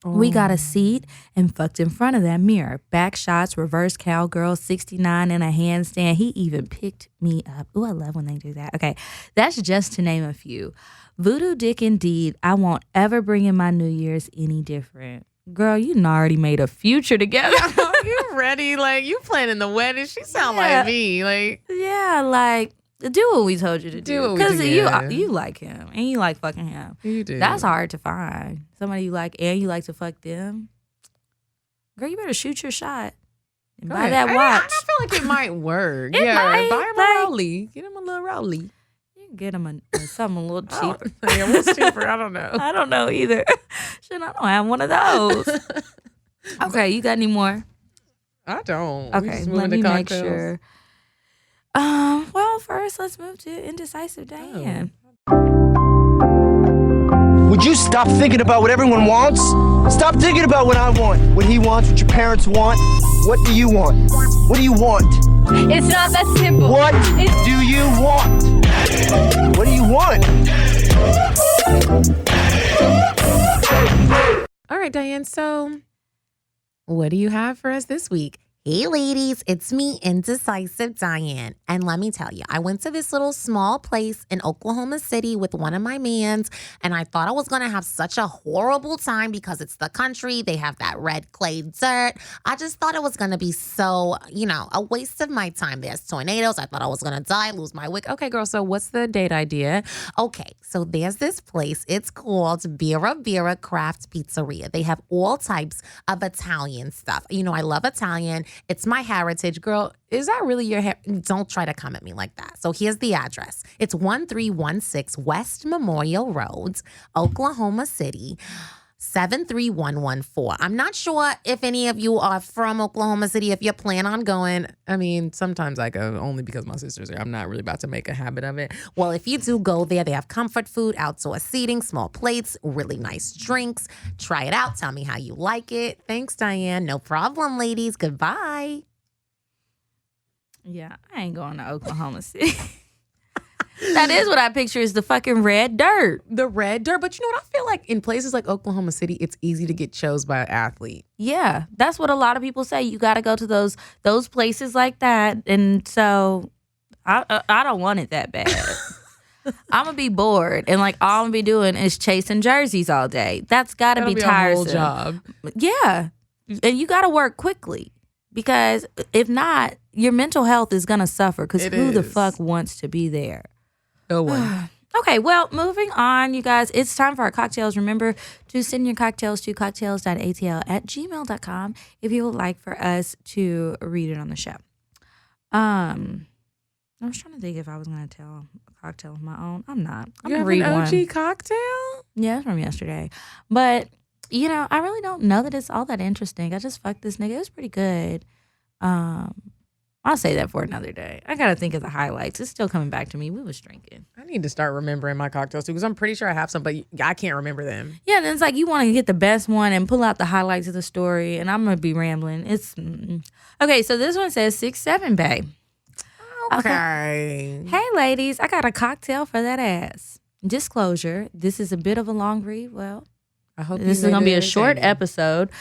We got a seat and fucked in front of that mirror. Back shots, reverse cowgirl, 69 in a handstand. He even picked me up. Ooh, I love when they do that. Okay, that's just to name a few. Voodoo dick indeed. I won't ever bring in my New Year's any different. Girl, you done already made a future together. You ready? Like, you planning the wedding. She sound like me. Like, yeah, like, do what we told you to do. Because you like him and you like fucking him. You do. That's hard to find. Somebody you like and you like to fuck them. Girl, you better shoot your shot and buy that watch. I feel like it might work. It might, buy him a Rollie. Get him a little Rollie. You can get him something a little cheaper. Yeah, what's cheaper? I don't know. I don't know either. Shit, I don't have one of those. Okay, you got any more? I don't. Okay, let me make sure. Well, first, let's move to Indecisive Diane. Would you stop thinking about what everyone wants? Stop thinking about what I want, what he wants, what your parents want. What do you want? What do you want? It's not that simple. What do you want? What do you want? All right, Diane, so what do you have for us this week? Hey ladies, it's me, Indecisive Diane. And let me tell you, I went to this little small place in Oklahoma City with one of my mans, and I thought I was going to have such a horrible time because it's the country. They have that red clay dirt. I just thought it was going to be so, a waste of my time. There's tornadoes. I thought I was going to die, lose my wig. Okay, girl, so what's the date idea? Okay, so there's this place. It's called Bira Craft Pizzeria. They have all types of Italian stuff. I love Italian. It's my heritage. Girl, is that really your Don't try to come at me like that. So here's the address. It's 1316 West Memorial Road, Oklahoma City. 73114. I'm not sure if any of you are from Oklahoma City, if you plan on going. I mean, sometimes I go only because my sister's there. I'm not really about to make a habit of it. Well, if you do go there, they have comfort food, outdoor seating, small plates, really nice drinks. Try it out. Tell me how you like it. Thanks, Diane. No problem, ladies. Goodbye. Yeah, I ain't going to Oklahoma City. That is what I picture is the fucking red dirt. The red dirt. But you know what? I feel like in places like Oklahoma City, it's easy to get chose by an athlete. Yeah, that's what a lot of people say. You got to go to those places like that. And so I don't want it that bad. I'm going to be bored. And like all I'm going to be doing is chasing jerseys all day. That's got to be tiresome. A whole job. Yeah. And you got to work quickly. Because if not, your mental health is going to suffer. Because who the fuck wants to be there? No one. Okay, well, moving on, you guys. It's time for our cocktails. Remember to send your cocktails to cocktails.atl@gmail.com if you would like for us to read it on the show. I was trying to think if I was going to tell a cocktail of my own. I'm not. I'm going to read an OG one. cocktail? Yeah, it's from yesterday. But, you know, I really don't know that it's all that interesting. I just fucked this nigga. It was pretty good. I'll say that for another day. I got to think of the highlights. It's still coming back to me. We was drinking. I need to start remembering my cocktails too because I'm pretty sure I have some, but I can't remember them. Yeah, and it's like you want to get the best one and pull out the highlights of the story, and I'm going to be rambling. Okay, so this one says 6'7", bae. Okay. Hey, ladies, I got a cocktail for that ass. Disclosure, this is a bit of a long read. Well, I hope this is going to be a short episode.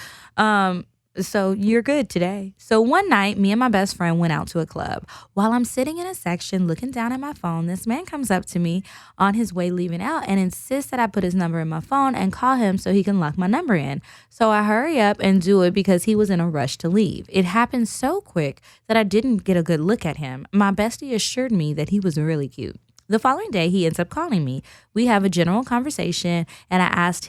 So you're good today. So one night, me and my best friend went out to a club. While I'm sitting in a section looking down at my phone, this man comes up to me on his way leaving out and insists that I put his number in my phone and call him so he can lock my number in. So I hurry up and do it because he was in a rush to leave. It happened so quick that I didn't get a good look at him. My bestie assured me that he was really cute. The following day, he ends up calling me. We have a general conversation, and I asked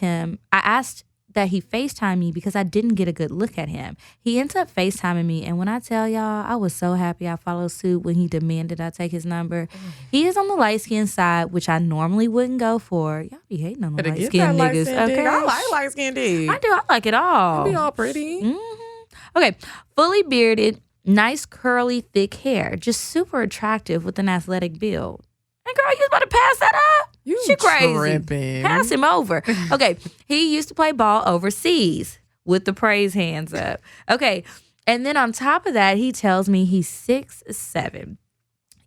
that he FaceTime me because I didn't get a good look at him. He ends up FaceTiming me, and when I tell y'all, I was so happy I followed suit when he demanded I take his number. He is on the light-skinned side, which I normally wouldn't go for. Y'all be hating on the light-skinned niggas. Okay? I like light-skinned dick. I do. I like it all. They be all pretty. Mm-hmm. Okay. Fully bearded, nice curly, thick hair. Just super attractive with an athletic build. And girl, you about to pass that up? She crazy. Tripping. Pass him over. Okay. He used to play ball overseas with the praise hands up. Okay. And then on top of that, he tells me he's 6'7".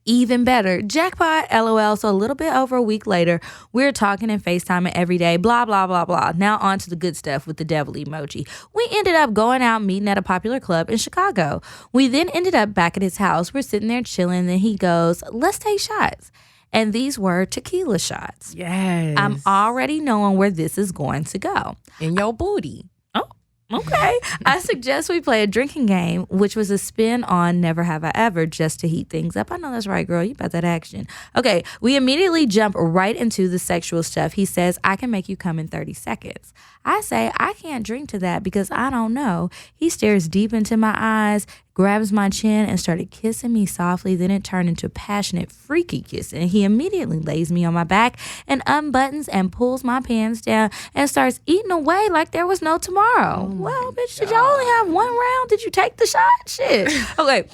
Even better. Jackpot, LOL. So a little bit over a week later, we're talking and FaceTiming every day, blah, blah, blah, blah. Now on to the good stuff with the devil emoji. We ended up going out meeting at a popular club in Chicago. We then ended up back at his house. We're sitting there chilling. Then he goes, let's take shots. And these were tequila shots. Yes. I'm already knowing where this is going to go. In your booty. Oh, okay. I suggest we play a drinking game, which was a spin on Never Have I Ever, just to heat things up. I know that's right, girl. You about that action. Okay. We immediately jump right into the sexual stuff. He says, I can make you come in 30 seconds. I say, I can't drink to that because I don't know. He stares deep into my eyes, grabs my chin, and started kissing me softly. Then it turned into passionate, freaky kissing. He immediately lays me on my back and unbuttons and pulls my pants down and starts eating away like there was no tomorrow. Well, bitch, did y'all only have one round? Did you take the shot? Shit. Okay.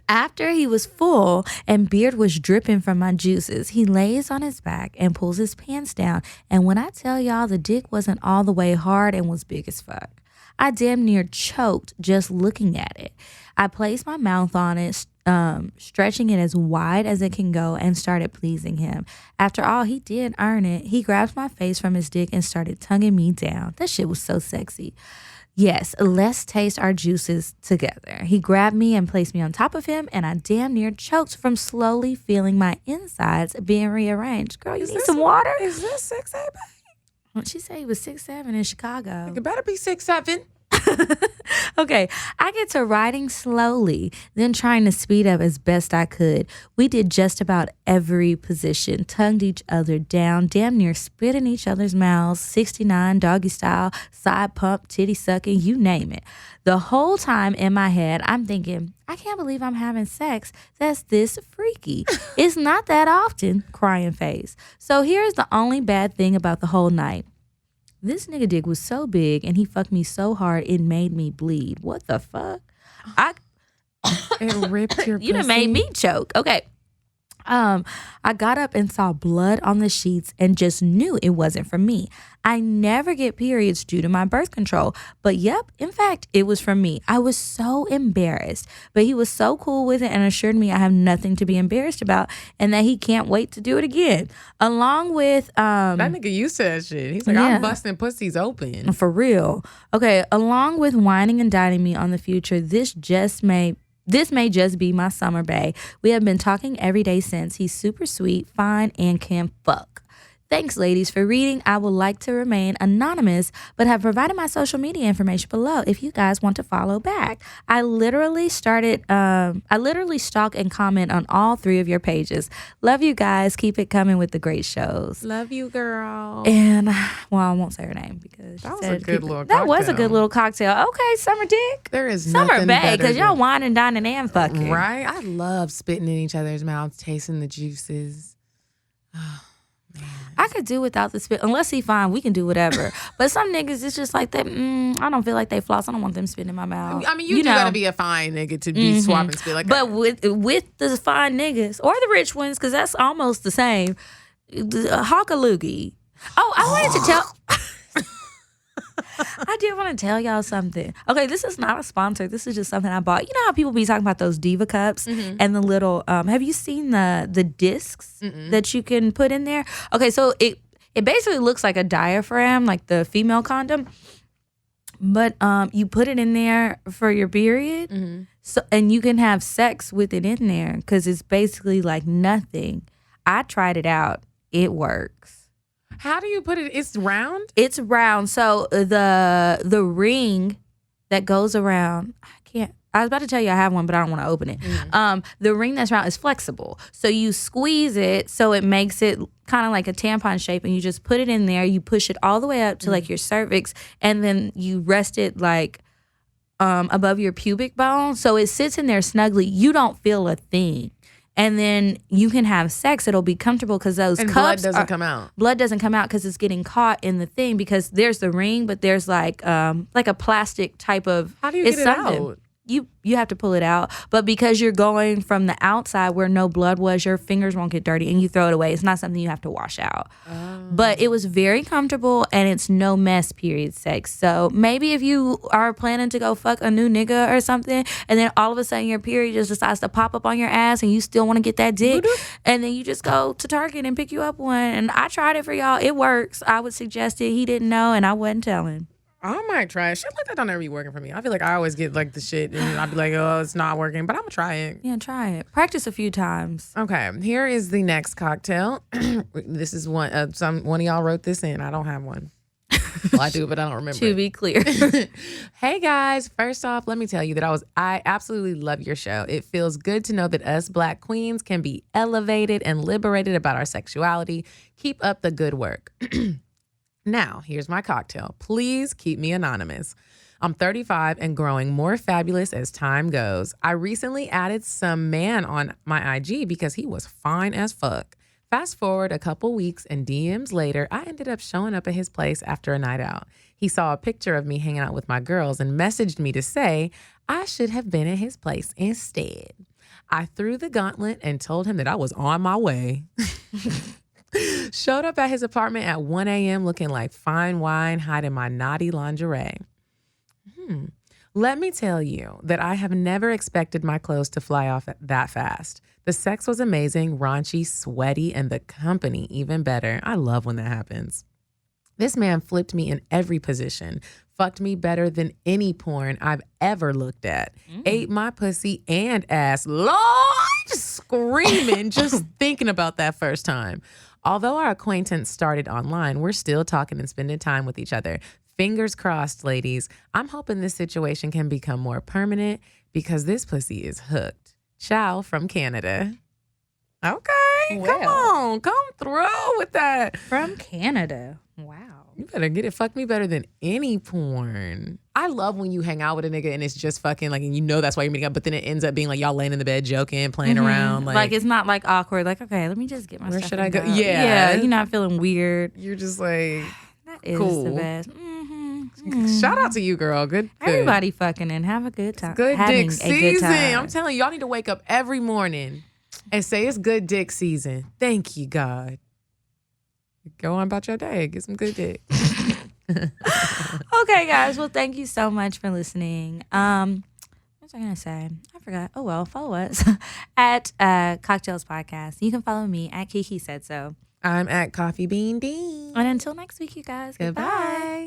After he was full and beard was dripping from my juices, he lays on his back and pulls his pants down. And when I tell y'all the dick wasn't all the way hard and was big as fuck, I damn near choked just looking at it. I placed my mouth on it, stretching it as wide as it can go, and started pleasing him. After all, he did earn it. He grabbed my face from his dick and started tonguing me down. That shit was so sexy. Yes, let's taste our juices together. He grabbed me and placed me on top of him, and I damn near choked from slowly feeling my insides being rearranged. Girl, you need some water? Is this 6'8", babe? Well, she said he was 6'7" in Chicago. It better be 6'7". Okay, I get to riding slowly, then trying to speed up as best I could. We did just about every position, tongued each other down, damn near spit in each other's mouths, 69, doggy style, side pump, titty sucking, you name it. The whole time in my head, I'm thinking, I can't believe I'm having sex that's this freaky. It's not that often, crying face. So here's the only bad thing about the whole night. This nigga dick was so big and he fucked me so hard it made me bleed. What the fuck? It ripped your You done pussy? made me choke. Okay. I got up and saw blood on the sheets and just knew it wasn't from me. I never get periods due to my birth control, but yep, in fact, it was from me. I was so embarrassed, but he was so cool with it and assured me I have nothing to be embarrassed about and that he can't wait to do it again. Along with That nigga used to that shit. He's like, Yeah. I'm busting pussies open. for real. Okay, along with whining and dining me on the future, this may just be my summer bae. We have been talking every day since. He's super sweet, fine, and can fuck. Thanks, ladies, for reading. I would like to remain anonymous, but have provided my social media information below if you guys want to follow back. I literally stalk and comment on all 3 of your pages. Love you guys. Keep it coming with the great shows. Love you, girl. And, well, I won't say her name because That she was a said good little That was a cocktail. good little cocktail. Okay, summer dick. There is Summer nothing bae, better because y'all than- whining, dining, and fucking. Right? I love spitting in each other's mouths, tasting the juices. I could do without the spit. Unless he fine, we can do whatever. But some niggas, it's just like that. I don't feel like they floss. I don't want them spitting in my mouth. I mean, you do gotta be a fine nigga to be swapping spit like But that. with the fine niggas or the rich ones, because that's almost the same. Hawk a loogie. Oh, I wanted to tell. I did want to tell y'all something. Okay, this is not a sponsor. This is just something I bought. You know how people be talking about those Diva cups and the little. Have you seen the discs that you can put in there? Okay, so it basically looks like a diaphragm, like the female condom, but you put it in there for your period. So and you can have sex with it in there because it's basically like nothing. I tried it out. It works. How do you put it? It's round? It's round. So the ring that goes around, I was about to tell you I have one, but I don't want to open it. The ring that's round is flexible. So you squeeze it so it makes it kind of like a tampon shape and you just put it in there. You push it all the way up to like your cervix and then you rest it like above your pubic bone. So it sits in there snugly. You don't feel a thing. And then you can have sex. It'll be comfortable because those And cups blood doesn't come out. Blood doesn't come out because it's getting caught in the thing because there's the ring, but there's like a plastic type of. How do you it's get it something. out? You have to pull it out, but because you're going from the outside where no blood was, your fingers won't get dirty, and you throw it away. It's not something you have to wash out. But it was very comfortable, and it's no mess. Period. Sex. So maybe if you are planning to go fuck a new nigga or something, and then all of a sudden your period just decides to pop up on your ass, and you still want to get that dick, and then you just go to Target and pick you up one. And I tried it for y'all. It works. I would suggest it. He didn't know, and I wasn't telling. I might try it. Shit like that don't ever be working for me. I feel like I always get like the shit and I'd be like, oh, it's not working, but I'm gonna try it. Yeah, try it. Practice a few times. Okay, here is the next cocktail. This is one of y'all wrote this in. I don't have one. Well, I do, but I don't remember. To be clear. Hey guys, first off, let me tell you that I absolutely love your show. It feels good to know that us Black queens can be elevated and liberated about our sexuality. Keep up the good work. Now, here's my cocktail. Please keep me anonymous. I'm 35 and growing more fabulous as time goes. I recently added some man on my IG because he was fine as fuck. Fast forward a couple weeks and DMs later, I ended up showing up at his place after a night out. He saw a picture of me hanging out with my girls and messaged me to say I should have been at his place instead. I threw the gauntlet and told him that I was on my way. Showed up at his apartment at 1 a.m. looking like fine wine, hiding my naughty lingerie. Let me tell you that I have never expected my clothes to fly off that fast. The sex was amazing, raunchy, sweaty, and the company even better. I love when that happens. This man flipped me in every position, fucked me better than any porn I've ever looked at, ate my pussy and ass, Lord, screaming just thinking about that first time. Although our acquaintance started online, we're still talking and spending time with each other. Fingers crossed, ladies. I'm hoping this situation can become more permanent because this pussy is hooked. Ciao from Canada. Okay, come on. Come through with that. From Canada. Wow. You better get it. Fuck me better than any porn. I love when you hang out with a nigga and it's just fucking like, and you know that's why you're meeting up, but then it ends up being like y'all laying in the bed joking, playing around. Like it's not like awkward. Like, okay, let me just get my Where stuff should and I go? Yeah. Yeah. You're not feeling weird. You're just like, That is Cool. the best. Shout out to you, girl. Good. Everybody fucking and have a good time. Good Having dick a good season. time. I'm telling you, y'all need to wake up every morning and say it's good dick season. Thank you, God. Go on about your day. Get some good dick. Okay, guys. Well, thank you so much for listening. What was I going to say? I forgot. Oh, well, follow us at CockTales Podcast. You can follow me at Kiki Said So. I'm at Coffee Bean Dean. And until next week, you guys. Goodbye. Goodbye.